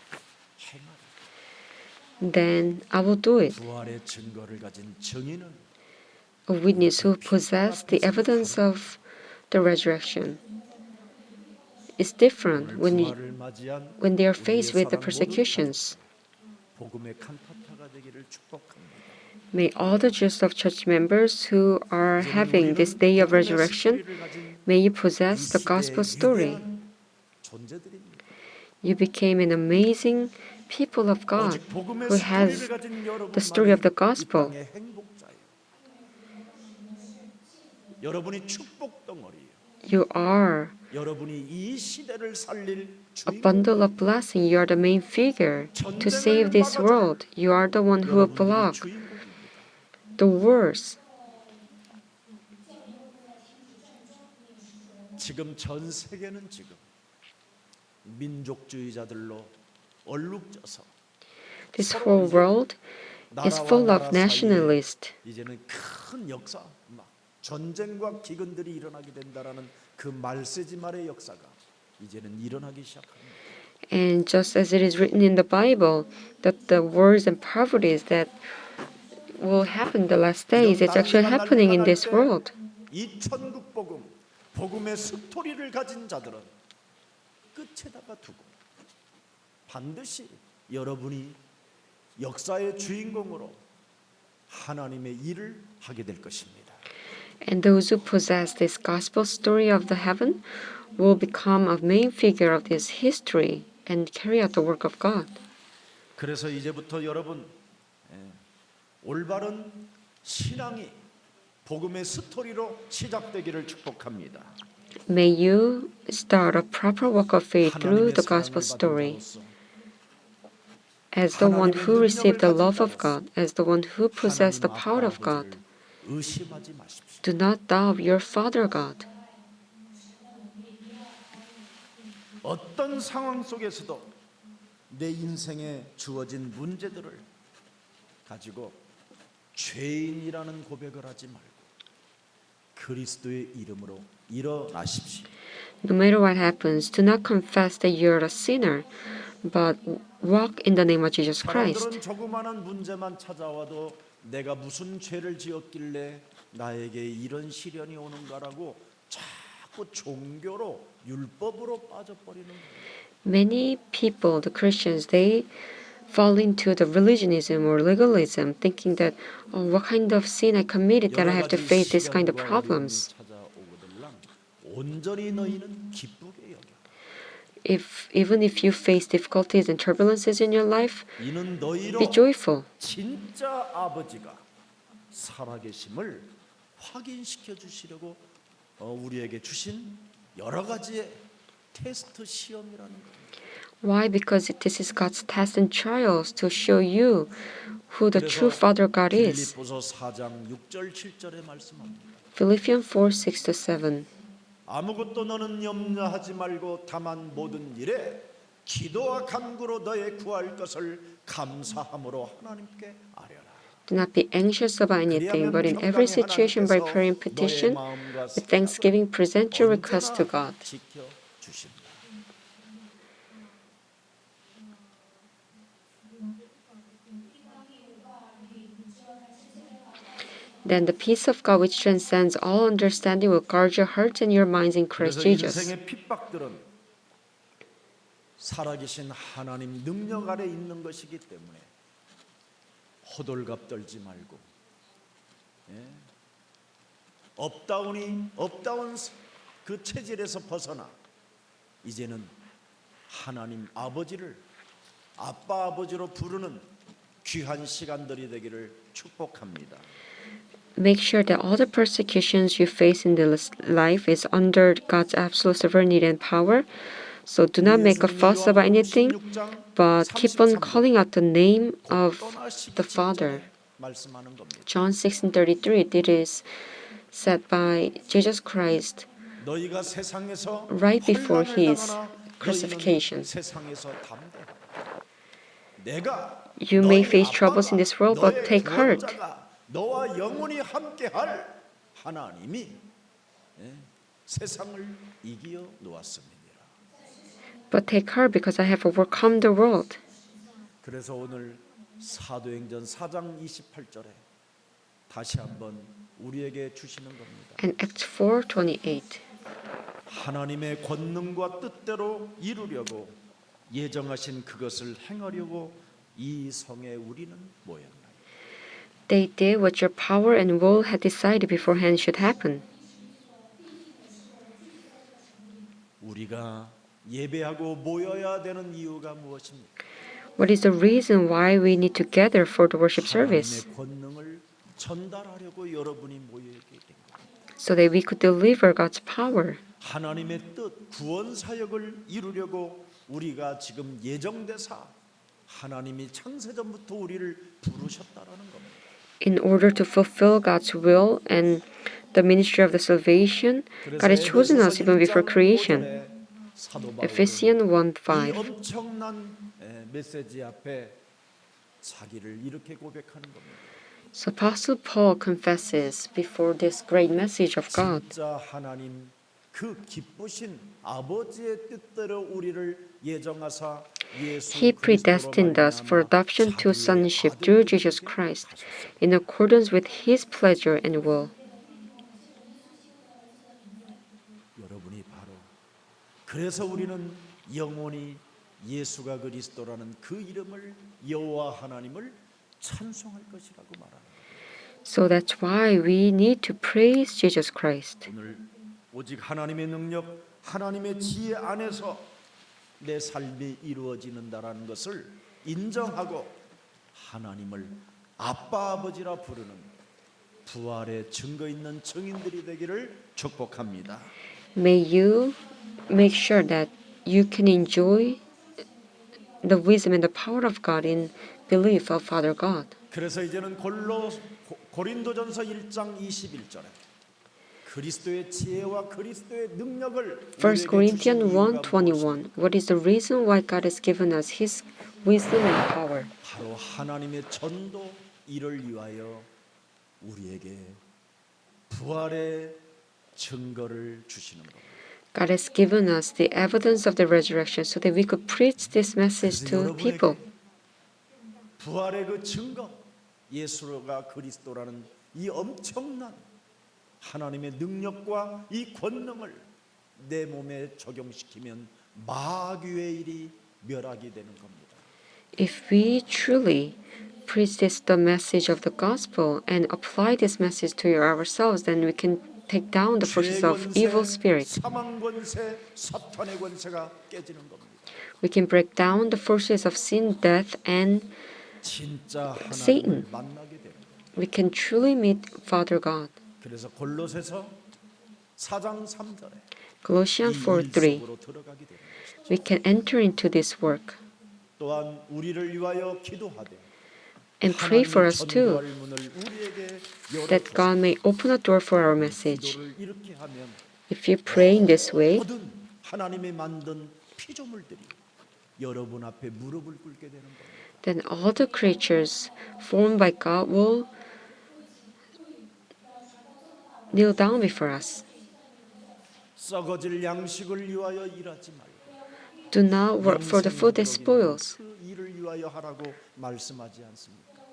Then I will do it. 부활의 증거를 가진 증인은 A witness who possess the evidence of the resurrection is different 부활을 맞이한 when they are 우리의 faced with the 사랑 모든 persecutions. 가족, 복음의 칸타타가 되기를 축복합니다. May all the Jews of church members who are having this day of resurrection, may you possess the gospel story. 존재들입니다. You became an amazing people of God 오직 복음의 who has 스토리를 가진 the story of the 여러분만이 이 gospel. 땅의 행복자예요. 여러분이 축복 덩어리예요. You are 여러분이 이 시대를 살릴 a bundle of blessing. You are the main figure to save this world. You are the one who will 여러분들이 block 주인공입니다. the wars. 지금 전 세계는 지금 민족주의자들로 얼룩져서 This whole world is full of nationalists. 이제는 큰 역사, 막 전쟁과 기근들이 일어나게 된다라는 그 말세지 말의 역사가 이제는 일어나기 시작합니다. And just as it is written in the Bible, that the wars and poverties that will happen in the last days, it's actually happening in this world. 이 천국 복음, 복음의 스토리를 가진 자들은 끝에다가 두고 반드시 여러분이 역사의 주인공으로 하나님의 일을 하게 될 것입니다. And those who possess this gospel story of the heaven will become a main figure of this history and carry out the work of God. 그래서 이제부터 여러분 올바른 신앙이 복음의 스토리로 시작되기를 축복합니다. May you start a proper walk of faith through 하나님의 the gospel 사랑을 story 받은 자로서 as the one who received the love of God, as the one who possessed the power of God. 의심하지 마십시오. Do not doubt your Father God. 어떤 상황 속에서도 내 인생에 주어진 문제들을 가지고 죄인이라는 고백을 하지 말고 그리스도의 이름으로 일어나십시오. No matter what happens, do not confess that you're a sinner, but walk in the name of Jesus Christ. 사람들은 조그마한 문제만 찾아와도 내가 무슨 죄를 지었길래 나에게 이런 시련이 오는가라고 자꾸 종교로 율법으로 빠져버리는 거예요. Many people, the Christians, they fall into the religionism or legalism, thinking that, oh, what kind of sin I committed that I have to face this kind of problems. 온전히 너희는 기쁘게 여겨. Even if you face difficulties and turbulences in your life, 이는 너희로 be joyful. 진짜 아버지가 살아계심을 확인시켜 주시려고 우리에게 주신 여러 가지의 테스트 시험이라는 거예요. Why? Because this is God's tests and trials to show you who the true 그래서 Father God is. 빌립보서 4장 6절 7절에 말씀합니다. Philippians 4, 6-7. 아무것도 너는 염려하지 말고 다만 모든 일에 기도와 간구로 너의 구할 것을 감사함으로 하나님께 아뢰라. Do not be anxious about anything, but in every situation by prayer and petition, with thanksgiving, present your requests to God. 지켜 주신다. Then the peace of God, which transcends all understanding, will guard your hearts and your minds in Christ 그래서 Jesus. 인생의 핍박들은 살아계신 하나님 능력 아래 있는 것이기 때문에 호들갑 떨지 말고 업다운 그 체질에서 벗어나 이제는 하나님 아버지를 아빠 아버지로 부르는 귀한 시간들이 되기를 축복합니다. Make sure that all the persecutions you face in this life is under God's absolute sovereignty and power. So do not make a fuss about anything, but keep on calling out the name of the Father. John 16:33, it is said by Jesus Christ right before his crucifixion. You may face troubles in this world, but take heart. 너와 영원히 함께할 하나님이 세상을 이기어 놓았습니다. But take heart because I have overcome the world. 그래서 오늘 사도행전 4장 28절에 다시 한번 우리에게 주시는 겁니다. And Acts 4:28. 하나님의 권능과 뜻대로 이루려고 예정하신 그것을 행하려고 이 성에 우리는 모였나이다. They did what your power and will had decided beforehand should happen. 우리가 예배하고 모여야 되는 이유가 무엇입니까? What is the reason why we need to gather for the worship service? 하나님의 권능을 전달하려고 여러분이 모여있기 때문에 So that we could deliver God's power. 하나님의 뜻 구원 사역을 이루려고 우리가 지금 예정대사 하나님이 창세전부터 우리를 부르셨다라는 겁니다. In order to fulfill God's will and the ministry of the salvation, God has chosen us even before creation. Ephesians 이 1:5. 엄청난 메시지 앞에 자기를 이렇게 고백하는 겁니다. So Apostle Paul confesses before this great message of God. 진짜 하나님 그 기쁘신 아버지의 뜻대로 우리를 예정하사 예수 He predestined us for adoption to sonship through Jesus Christ, in accordance with His pleasure and will. 여러분이 바로 그래서 우리는 영원히 예수가 그리스도라는 그 이름을 여호와 하나님을 찬송할 것이라고 말합니다. So that's why we need to praise Jesus Christ. 오늘 오직 하나님의 능력, 하나님의 지혜 안에서 내 삶이 이루어지는다라는 것을 인정하고 하나님을 아빠 아버지라 부르는 부활의 증거 있는 증인들이 되기를 축복합니다. May you make sure that you can enjoy the wisdom and the power of God in belief of Father God. 그래서 이제는 고린도전서 1장 21절에 그리스도의 지혜와 그리스도의 능력을 1 Corinthians 1:21. What is the reason why God has given us His wisdom and power? 바로 하나님의 전도 이를 위하여 우리에게 부활의 증거를 주시는 겁니다. God has given us the evidence of the resurrection so that we could preach this message to people. 부활의 그 증거, 예수가 그리스도라는 이 엄청난 하나님의 능력과 이 권능을 내 몸에 적용시키면 마귀의 일이 멸하게 되는 겁니다. If we truly preach the message of the gospel and apply this message to ourselves, then we can take down the forces of evil spirits. 사망 권세, 사탄의 권세가 깨지는 겁니다. We can break down the forces of sin, death, and 진짜 Satan. 하나님을 만나게 됩니다. we can truly meet Father God. 그래서 골로새서 4장 3절에 Colossians 이 4:3. 속으로 들어가게 되는 것이죠. We can enter into this work 또한 우리를 위하여 기도하되 and pray for 하나님이 us too, 전도할 문을 우리에게 that God may 열어주시고 open a door for our message. 기도를 이렇게 하면 If you pray in this way, 모든 하나님이 만든 피조물들이 여러분 앞에 무릎을 꿇게 되는 겁니다. then all the creatures formed by God will kneel down before us. 썩어질 양식을 위하여 일하지 말고 Do not work for the food that spoils. 그 일을 위하여 하라고 말씀하지 않습니까?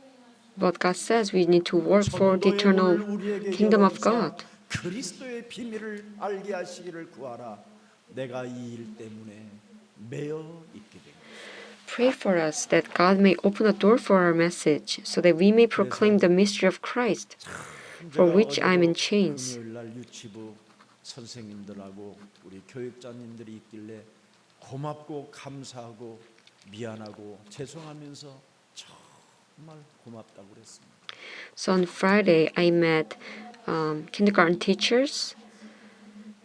But God says we need to work for the 전도의 eternal 문을 우리에게 kingdom of 열어주사 God. 그리스도의 비밀을 알게 하시기를 구하라. 내가 이 일 때문에 매여 있게 됩니다. Pray for us that God may open a door for our message, so that we may proclaim the mystery of Christ, for which I am in chains. 금요일 날 유치부 선생님들하고 우리 교육자님들이 있길래 고맙고 감사하고 미안하고 죄송하면서 정말 고맙다고 그랬습니다. So on Friday, I met kindergarten teachers,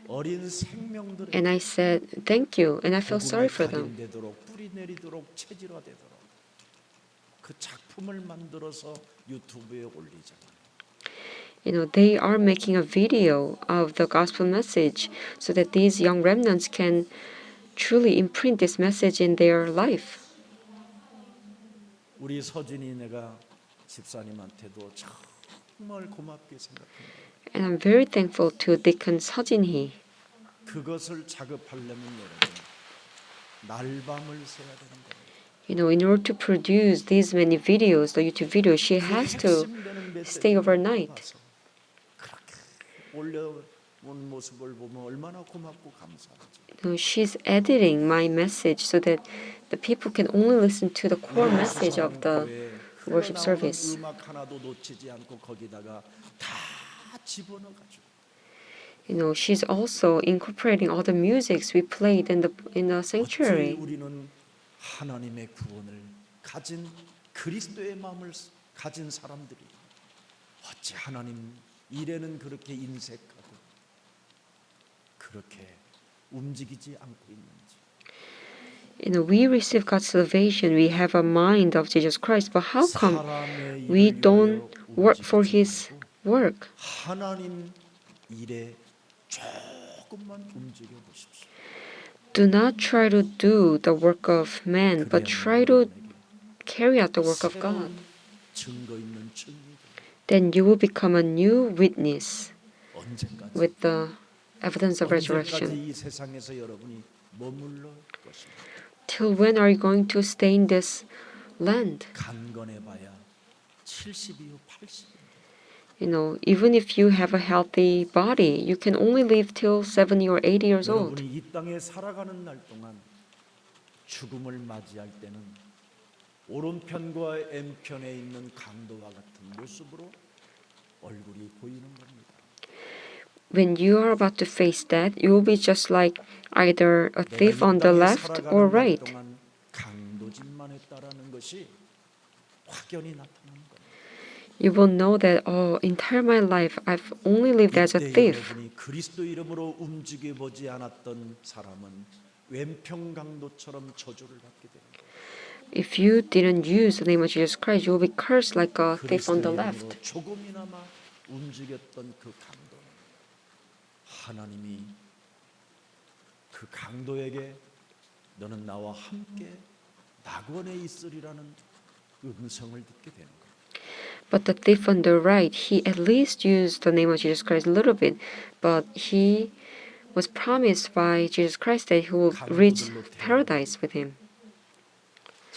어린 생명들의 and I said thank you, and I felt sorry for them. 되도록 뿌리 내리도록 체질화되도록 그 작품을 만들어서 유튜브에 올리잖아요. You know, they are making a video of the gospel message so that these young remnants can truly imprint this message in their life. 우리 서진이 내가 집사님한테도 정말 고맙게 생각합니다. And I'm very thankful to Deacon Sejin-hee. 그것을 작업하려면 여러분 날밤을 새야 되는 겁니다. You know, in order to produce these many videos, the YouTube videos, she has to stay overnight. 그렇게 올려온 모습을 보면 얼마나 고맙고 감사하지. You know, she's editing my message so that the people can only listen to the core message of the worship service. 음악 하나도 놓치지 않고 거기다가 다 집어넣어 가지고 You know, she's also incorporating all the musics we played in the 어찌 sanctuary. 우리는 하나님의 구원을 가진 그리스도의 마음을 가진 사람들이 어찌 하나님 일에는 그렇게 인색하고 그렇게 움직이지 않고 있는지. You know, we receive God's salvation. We have a mind of Jesus Christ, but how come 사람의 we 일을 don't 위하여 work for 움직이지 His 말고 work? 하나님 일에 조금만 움직여 보십시오. Do not try to do the work of man, but try to carry out the work of God. 증거 있는 증인 Then you will become a new witness 언제까지 with the evidence of 언제까지 resurrection. 이 세상에서 여러분이 머물러 것입니다. Till when are you going to stay in this land? 강건해봐야 70이요 80. You know, even if you have a healthy body, you can only live till 70 or 80 years old. 여러분이 이 땅에 살아가는 날 동안 죽음을 맞이할 때는 오른편과 왼편에 있는 강도와 같은 모습으로 얼굴이 보이는 겁니다. When you are about to face death, you will be just like either a thief on the left or right. 동안 강도짓만 했다라는 것이 확연히 나타나는 겁니다. You will know that, oh, entire my life I've only lived as a 이때 thief. 여러분이 그리스도 이름으로 움직여 보지 않았던 사람은 왼편 강도처럼 저주를 받게 됩니다. If you didn't use the name of Jesus Christ, you will be cursed like a thief 그리스도 on the 이름으로 left. 조금이나마 움직였던 그 강도는 하나님이 그 강도에게 너는 나와 함께 낙원에 있으리라는 음성을 듣게 되는 거예요. But the thief on the right, he at least used the name of Jesus Christ a little bit, but he was promised by Jesus Christ that he will reach paradise with him.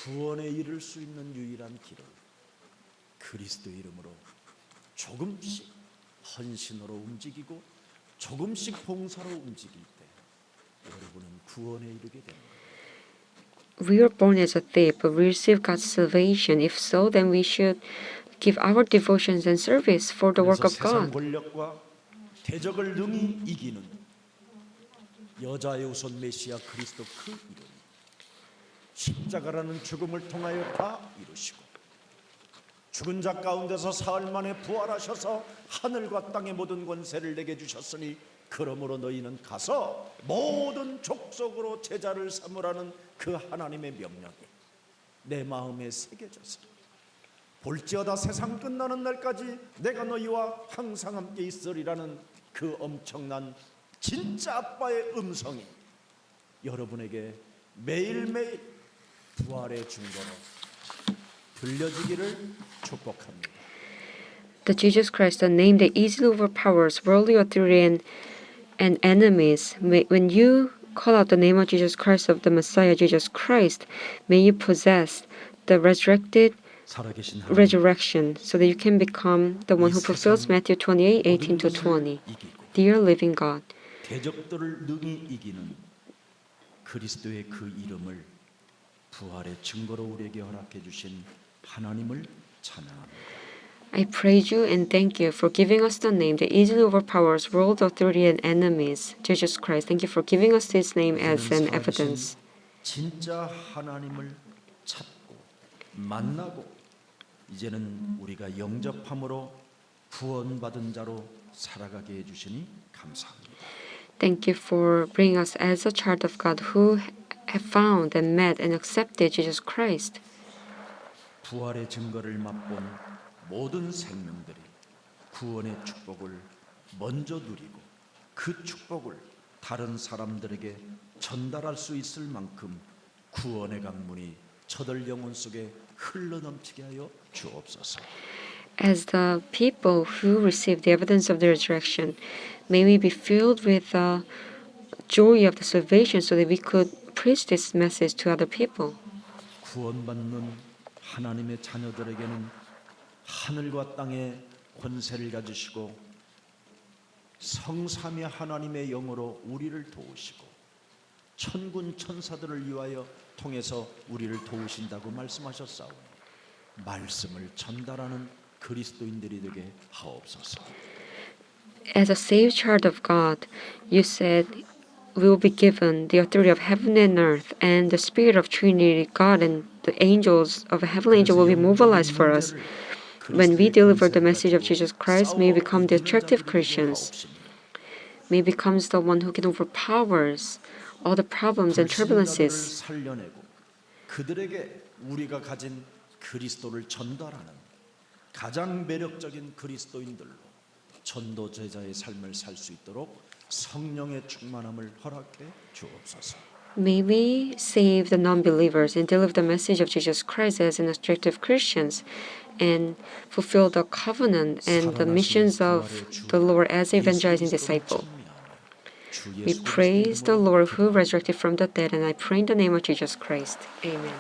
구원에 이를 수 있는 유일한 길은 그리스도 이름으로 조금씩 헌신으로 움직이고 조금씩 봉사로 움직일 때 여러분은 구원에 이르게 됩니다. We are born as a thief, but we receive God's salvation. If so, then we should give our devotions and service for the work 그래서 of 세상 God. 권력과 대적을 능히 이기는 여자의 우선 메시아 그리스도 그 이름 십자가라는 죽음을 통하여 다 이루시고 죽은 자 가운데서 사흘 만에 부활하셔서 하늘과 땅의 모든 권세를 내게 주셨으니 그러므로 너희는 가서 모든 족속으로 제자를 삼으라는 그 하나님의 명령이 내 마음에 새겨졌어. 볼지어다 세상 끝나는 날까지 내가 너희와 항상 함께 있으리라는 그 엄청난 진짜 아빠의 음성이 여러분에게 매일매일 부활의 증거로 들려지기를 축복합니다. The Jesus Christ, the name that easily overpowers worldly authority and enemies. When you call out the name of Jesus Christ, of the Messiah, Jesus Christ, may you possess the resurrected 살아계신 하나님, resurrection so that you can become the one who fulfills Matthew 28:18-20. Dear living God, 대적들을 능히 이기는 그리스도의 그 이름을 부활의 증거로 우리에게 허락해 주신 하나님을 찬양합니다. I praise you and thank you for giving us the name that easily overpowers world authority and enemies, Jesus Christ. Thank you for giving us this name as an evidence. 진짜 하나님을 찾고 만나고 이제는 우리가 영접함으로 구원받은 자로 살아가게 해주시니 감사합니다. Thank you for bringing us as a child of God who have found and met and accepted Jesus Christ. 부활의 증거를 맛본 모든 생명들이 구원의 축복을 먼저 누리고 그 축복을 다른 사람들에게 전달할 수 있을 만큼 구원의 강문이 저들 영혼 속에 흘러넘치게 하여 주옵소서. As the people who receive the evidence of the resurrection, may we be filled with the joy of the salvation so that we could preach this message to other people. 구원받는 하나님의 자녀들에게는 하늘과 땅의 권세를 가지시고 성삼위 하나님의 영으로 우리를 도우시고 천군 천사들을 위하여 통해서 우리를 도우신다고 말씀하셨사오니 말씀을 전달하는 그리스도인들이 되게 하옵소서. As a saved child of God, you said we will be given the authority of heaven and earth, and the spirit of Trinity God and the angels of a heavenly angel will be mobilized for us. When we deliver the message of Jesus Christ, may we become the attractive Christians. May becomes the one who can overpowers all the problems and turbulences. 살려내고 그들에게 우리가 가진 그리스도를 전달하는 가장 매력적인 그리스도인들로 전도 제자의 삶을 살 수 있도록 성령의 충만함을 허락해 주옵소서. May we save the non-believers and deliver the message of Jesus Christ as an attractive Christians and fulfill the covenant and the missions of the Lord as evangelizing disciple. We praise the Lord who resurrected from the dead, and I pray in the name of Jesus Christ. Amen.